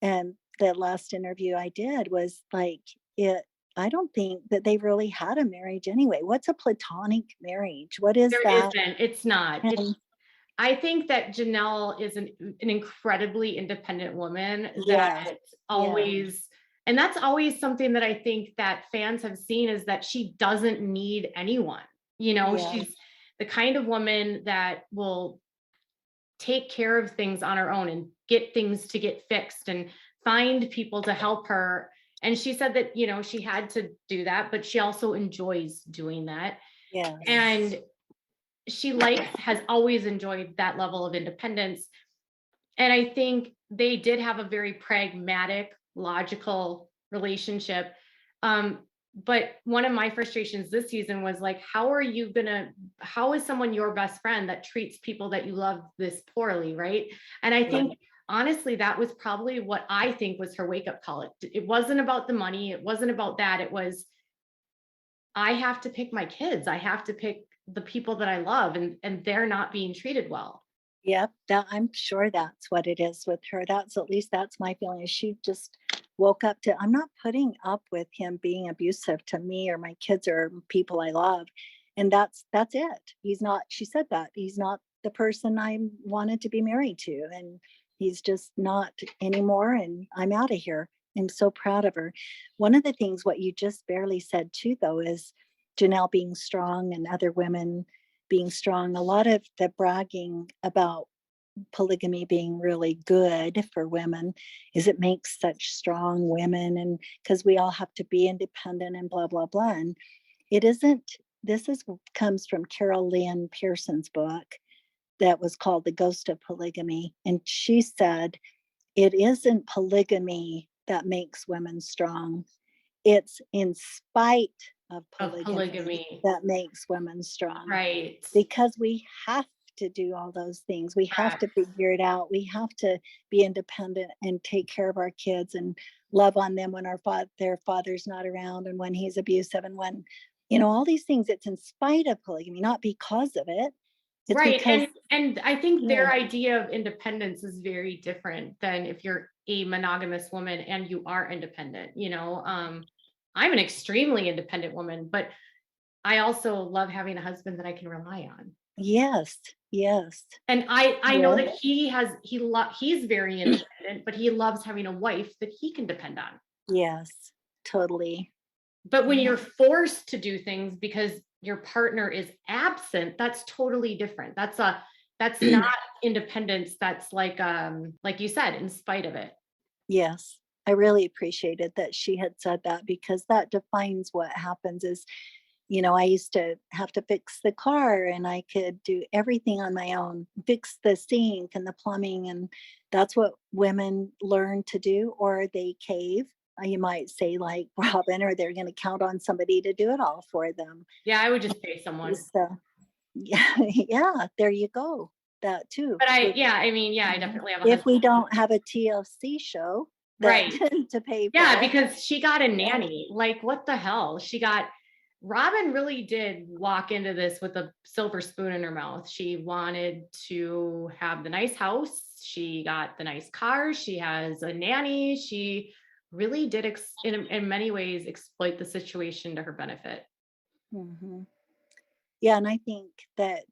And the last interview I did was like, it, I don't think that they really had a marriage anyway. What's a platonic marriage? What is there that? isn't. It's not. It's. And I think that Janelle is an incredibly independent woman that yes, yeah, always, and that's always something that I think that fans have seen is that she doesn't need anyone. You know, yeah, she's the kind of woman that will take care of things on her own and get things to get fixed and find people to help her. And she said that, she had to do that, but she also enjoys doing that. yes, And she has always enjoyed that level of independence. And I think they did have a very pragmatic, logical relationship. Um, but one of my frustrations this season was like, how is someone your best friend that treats people that you love this poorly, right? And I yeah, think honestly, that was probably what I think was her wake up call. It wasn't about the money, it wasn't about that. It was, I have to pick my kids, I have to pick the people that I love, and they're not being treated well. yep. That I'm sure that's what it is with her. That's at least that's my feeling. Is she just woke up to, I'm not putting up with him being abusive to me or my kids or people I love. And that's it. He's not, she said that. He's not the person I wanted to be married to. And he's just not anymore. And I'm out of here. I'm so proud of her. One of the things what you just barely said too, though, is Janelle being strong and other women being strong. A lot of the bragging about polygamy being really good for women is it makes such strong women, and because we all have to be independent and blah blah blah. And it isn't. This is comes from Carol Lynn Pearson's book that was called The Ghost of Polygamy, and she said it isn't polygamy that makes women strong, it's in spite of Of polygamy polygamy. that makes women strong, Right. because we have to do all those things. We have to Correct. figure it out. We have to be independent and take care of our kids and love on them when their father's not around and when he's abusive and when, all these things. It's in spite of polygamy, not because of it. It's Right. because, And I think yeah, their idea of independence is very different than if you're a monogamous woman and you are independent, I'm an extremely independent woman, but I also love having a husband that I can rely on. yes, yes, And I know yeah, that he's very independent, but he loves having a wife that he can depend on. yes, totally. But when Yeah. you're forced to do things because your partner is absent, that's totally different. That's not independence. That's like you said, in spite of it. Yes, I really appreciated that she had said that because that defines what happens is, I used to have to fix the car and I could do everything on my own, fix the sink and the plumbing. And that's what women learn to do, or they cave. You might say, like Robyn, or they're going to count on somebody to do it all for them. Yeah, I would just pay someone. So, yeah, yeah, there you go. That too. But With yeah, I mean, yeah, I definitely have a if we husband. don't have a TLC show, that Right. to pay for Yeah, it. because she got a Yeah. nanny. Like, what the hell? Robyn really did walk into this with a silver spoon in her mouth. She wanted to have the nice house. She got the nice car. She has a nanny. She really did, in many ways, exploit the situation to her benefit. Hmm. Yeah, and I think that,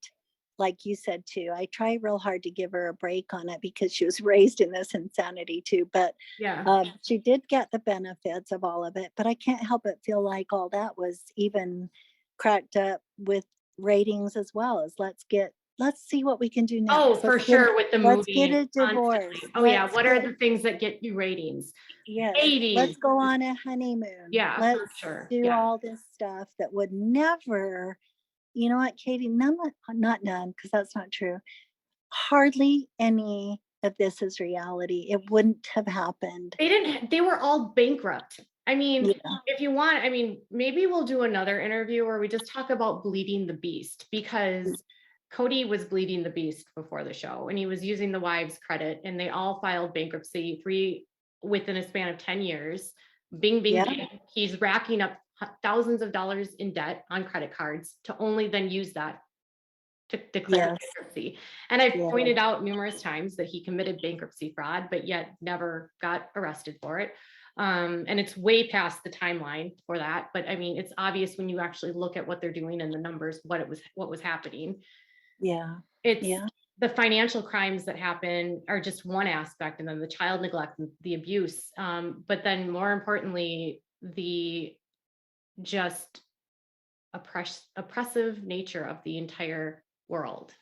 like you said too, I try real hard to give her a break on it because she was raised in this insanity too. But Yeah. she did get the benefits of all of it. But I can't help but feel like all that was even cracked up with ratings as well. As let's see what we can do Oh, next. for sure, with the Let's get movie a divorce. constantly. Oh yeah, Let's what are get the things that get you ratings? Yes, Babies. let's go on a honeymoon. Yeah, for Let's sure. do Yeah. all this stuff that would never, you know what, Katie, not none, because that's not true. Hardly any of this is reality. It wouldn't have happened. They were all bankrupt. I mean, Yeah. if you want, I mean, maybe we'll do another interview where we just talk about bleeding the beast, because Kody was bleeding the beast before the show, and he was using the wives' credit, and they all filed bankruptcy, three within a span of 10 years. Bing, bing, Yeah. bing. He's racking up thousands of dollars in debt on credit cards to only then use that to declare Yes. bankruptcy. And I've Yeah. pointed out numerous times that he committed bankruptcy fraud, but yet never got arrested for it. And it's way past the timeline for that. But I mean, it's obvious when you actually look at what they're doing and the numbers, what was happening. Yeah. It's Yeah. the financial crimes that happen are just one aspect, and then the child neglect, the abuse. But then more importantly, the just oppressive nature of the entire world.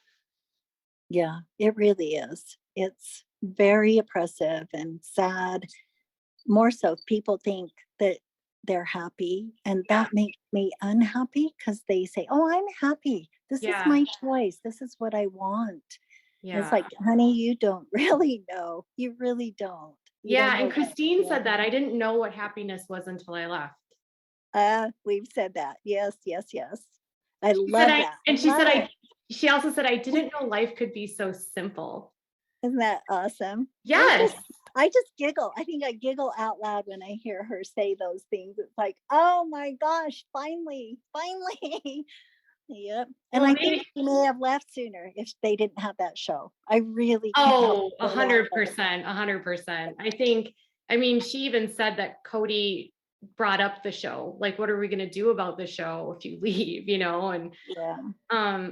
Yeah. It really is. It's very oppressive and sad. More so, people think that they're happy, and Yeah. that makes me unhappy because they say, "Oh, I'm happy. This is Yeah. my choice. This is what I want." And it's Yeah. like, honey, you don't really know. You really don't. You don't Yeah. know And what Kristyn you said that want. I didn't know what happiness was until I left. We've said that. Yes, yes, yes. I She said love that. I she love said it. she also said I didn't know life could be so simple. Isn't that awesome? Yes. I just giggle. I think I giggle out loud when I hear her say those things. It's like, oh my gosh, finally, finally. Yep. And Well, I think maybe, she may have left sooner if they didn't have that show. I really can't help oh, but feel that way. 100%, 100%. I mean, she even said that Kody brought up the show. Like, what are we going to do about the show if you leave, And Yeah.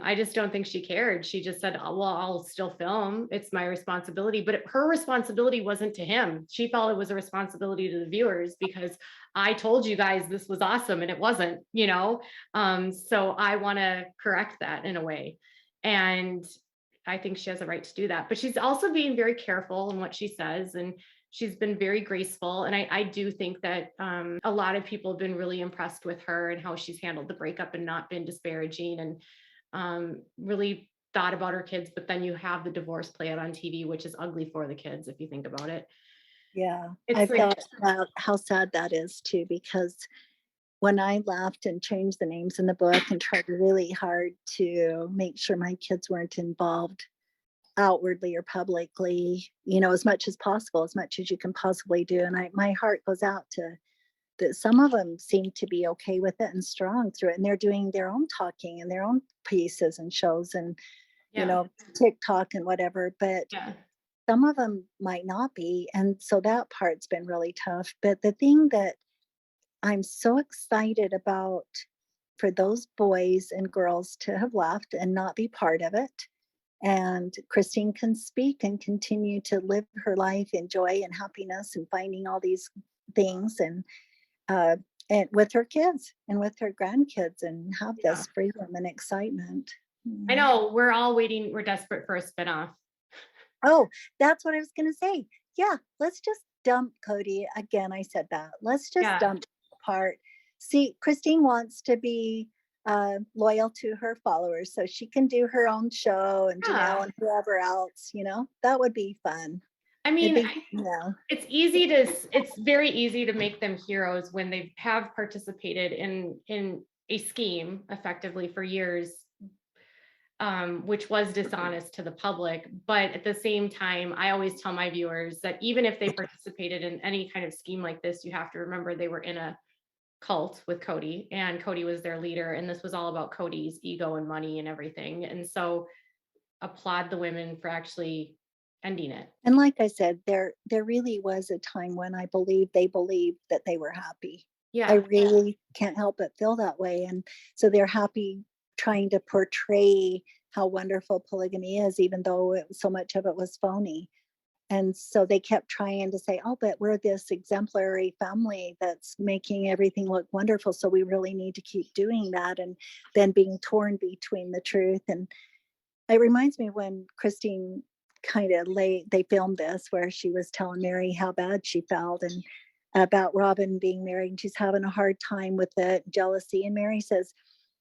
I just don't think she cared. She just said, "Oh, well, I'll still film. It's my responsibility." But her responsibility wasn't to him. She felt it was a responsibility to the viewers, because I told you guys this was awesome and it wasn't. So I want to correct that in a way. And I think she has a right to do that. But she's also being very careful in what she says, and she's been very graceful. And I do think that a lot of people have been really impressed with her and how she's handled the breakup and not been disparaging, and really thought about her kids. But then you have the divorce play out on TV, which is ugly for the kids if you think about it. Yeah. It's I've like, thought about how sad that is too, because when I left and changed the names in the book and tried really hard to make sure my kids weren't involved outwardly or publicly, as much as possible, as much as you can possibly do. And my heart goes out to that. Some of them seem to be okay with it and strong through it. And they're doing their own talking and their own pieces and shows and, yeah, TikTok and whatever. But yeah, some of them might not be. And so that part's been really tough. But the thing that I'm so excited about for those boys and girls to have left and not be part of it. And Kristyn can speak and continue to live her life in joy and happiness and finding all these things uh, and with her kids and with her grandkids and have yeah. this freedom and excitement. I know we're all waiting. We're desperate for a spinoff. Oh, that's what I was going to say. Yeah, let's just dump Kody. Again, I said that. Let's just Yeah. dump part. See, Kristyn wants to be loyal to her followers, so she can do her own show, and Yeah. Janelle and whoever else, that would be fun. I mean, it's very easy to make them heroes when they have participated in a scheme effectively for years. which was dishonest to the public. But at the same time, I always tell my viewers that even if they participated in any kind of scheme like this, you have to remember they were in a cult with Kody, and Kody was their leader. And this was all about Kody's ego and money and everything. And so applaud the women for actually ending it. And like I said, there really was a time when I believe they believed that they were happy. I Yeah. really can't help but feel that way. And so they're happy trying to portray how wonderful polygamy is, even though so much of it was phony. And so they kept trying to say, oh, but we're this exemplary family that's making everything look wonderful. So we really need to keep doing that. And then being torn between the truth. And it reminds me when Kristyn they filmed this where she was telling Mary how bad she felt and about Robyn being married, and she's having a hard time with the jealousy. And Mary says,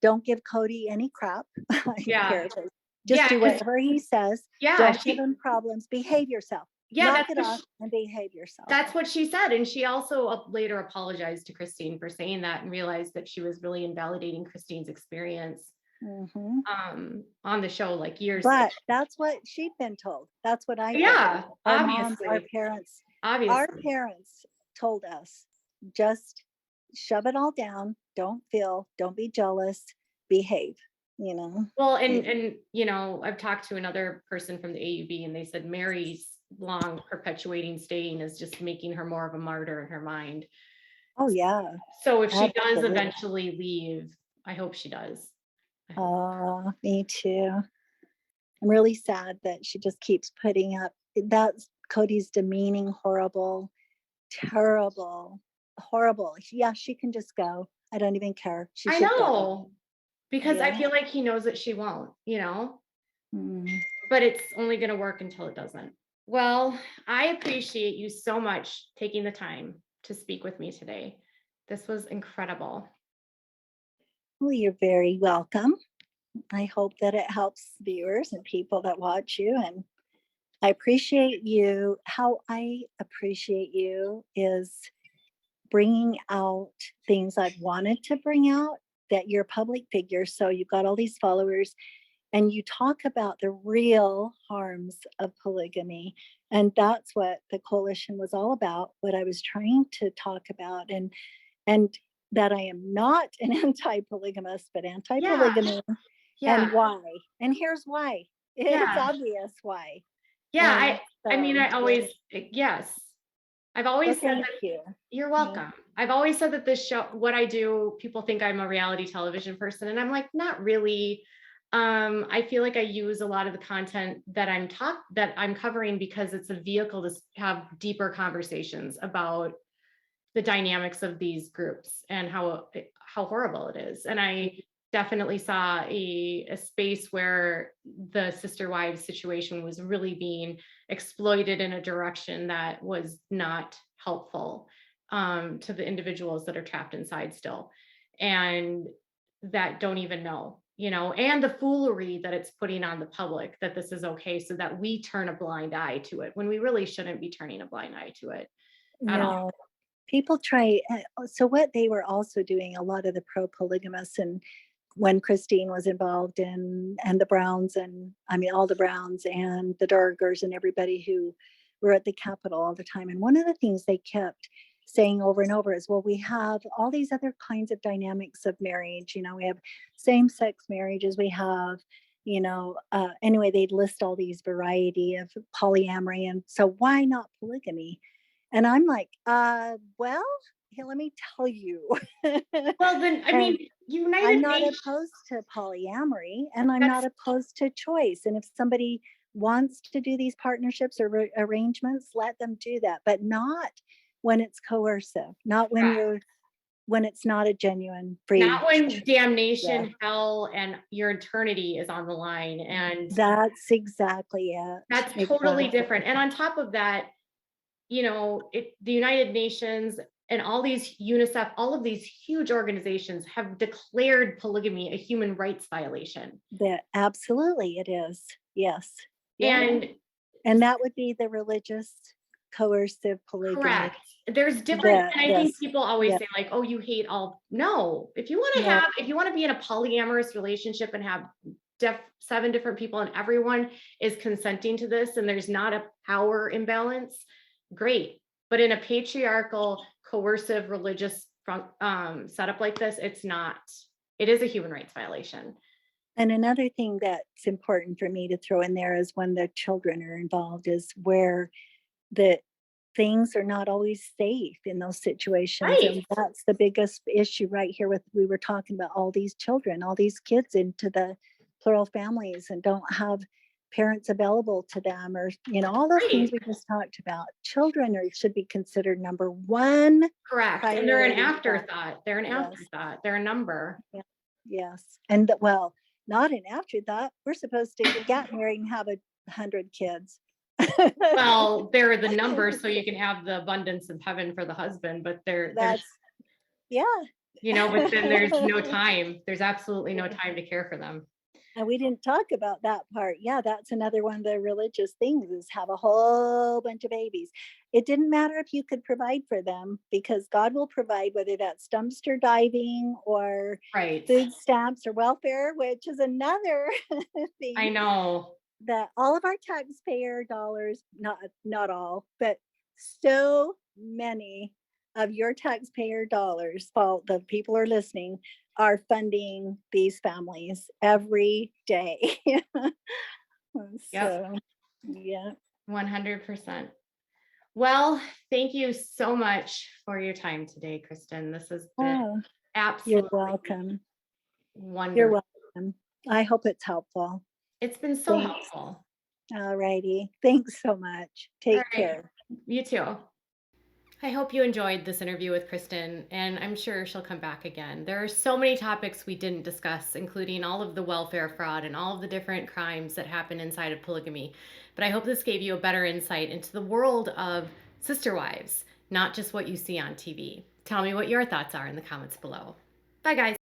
don't give Kody any crap. I Yeah. paraphrase. Just Yeah. do whatever he says. Yeah. Don't give him problems. Behave yourself. Yeah. Knock it off and behave yourself. That's what she said. And she also later apologized to Kristyn for saying that and realized that she was really invalidating Kristyn's experience on the show like years ago. But that's what she'd been told. That's what I Yeah, our obviously. moms, our parents. Obviously. Our parents told us, just shove it all down, don't be jealous, behave, you know. Well, and you know, I've talked to another person from the AUB and they said Mary's long perpetuating staying is just making her more of a martyr in her mind. Oh yeah. So if she does Absolutely. eventually leave, I hope she does. Oh, me too. I'm really sad that she just keeps putting up. That's Kody's demeaning, horrible, terrible, horrible. Yeah, she can just go. I don't even care. She I should go. know, because I Yeah. feel like he knows that she won't, you know, but it's only going to work until it doesn't. Well, I appreciate you so much taking the time to speak with me today. This was incredible. Well, you're very welcome. I hope that it helps viewers and people that watch you. And I appreciate you. How I appreciate you is bringing out things I've wanted to bring out, that you're a public figure. So you've got all these followers and you talk about the real harms of polygamy. And that's what the coalition was all about, what I was trying to talk about. And that I am not an anti-polygamist, but anti-polygamy. Yeah. And why? And here's why. It's Yeah. obvious why. Yeah. And I mean, I so, always, yes. I've always so said thank that. you. You're welcome. I've always said that this show, what I do, people think I'm a reality television person, and I'm like, not really. I feel like I use a lot of the content that I'm covering because it's a vehicle to have deeper conversations about the dynamics of these groups and how horrible it is. And I definitely saw a space where the sister wives situation was really being exploited in a direction that was not helpful to the individuals that are trapped inside still and that don't even know, you know, and the foolery that it's putting on the public that this is okay, so that we turn a blind eye to it when we really shouldn't be turning a blind eye to it at all. No, people try. So what they were also doing, a lot of the pro-polygamists, and when Kristyn was involved in, and the Browns, and I mean all the Browns and the Dargers and everybody who were at the Capitol all the time. And one of the things they kept saying over and over is, well, we have all these other kinds of dynamics of marriage. You know, we have same-sex marriages. We have, you know, anyway, they'd list all these variety of polyamory. And so why not polygamy? And I'm like, well, here, let me tell you. Well, then, I mean, I'm not opposed to polyamory, and I'm not opposed to choice. And if somebody wants to do these partnerships or arrangements, let them do that, but not when it's coercive, not when it's not a genuine free. Not when damnation, hell, and your eternity is on the line. And that's exactly it. That's totally different. And on top of that, you know, the United Nations and all these UNICEF, all of these huge organizations have declared polygamy a human rights violation. That absolutely it is. Yes. Yeah. And that would be the religious coercive polygamy. Correct. There's different, and I think people always say like, oh, you hate all. No, if you want to if you want to be in a polyamorous relationship and have seven different people and everyone is consenting to this and there's not a power imbalance, great. But in a patriarchal, coercive, religious setup like this, it's not. It is a human rights violation. And another thing that's important for me to throw in there is when the children are involved is where the things are not always safe in those situations. Right. And that's the biggest issue right here with we were talking about all these children, all these kids into the plural families and don't have parents available to them or all those things Right. we just talked about. Children should be considered number one Correct. And they're an priority. afterthought. They're an Yes. afterthought. They're a number. Yeah. Yes. And well, not an afterthought. We're supposed to get married and have 100 kids. Well, they're the number, so you can have the abundance of heaven for the husband, but there's, yeah. but then there's no time. There's absolutely no time to care for them. And we didn't talk about that part. Yeah, that's another one of the religious things is have a whole bunch of babies. It didn't matter if you could provide for them because God will provide, whether that's dumpster diving or Right. food stamps or welfare, which is another thing. I know. That all of our taxpayer dollars, not all, but so many of your taxpayer dollars, the people are listening, are funding these families every day. So, yeah. 100%. Well, thank you so much for your time today, Kristyn. This has been absolutely You're welcome. wonderful. You're welcome. I hope it's helpful. It's been so helpful. All righty. Thanks so much. Take care. You too. I hope you enjoyed this interview with Kristyn, and I'm sure she'll come back again. There are so many topics we didn't discuss, including all of the welfare fraud and all of the different crimes that happen inside of polygamy. But I hope this gave you a better insight into the world of sister wives, not just what you see on TV. Tell me what your thoughts are in the comments below. Bye, guys.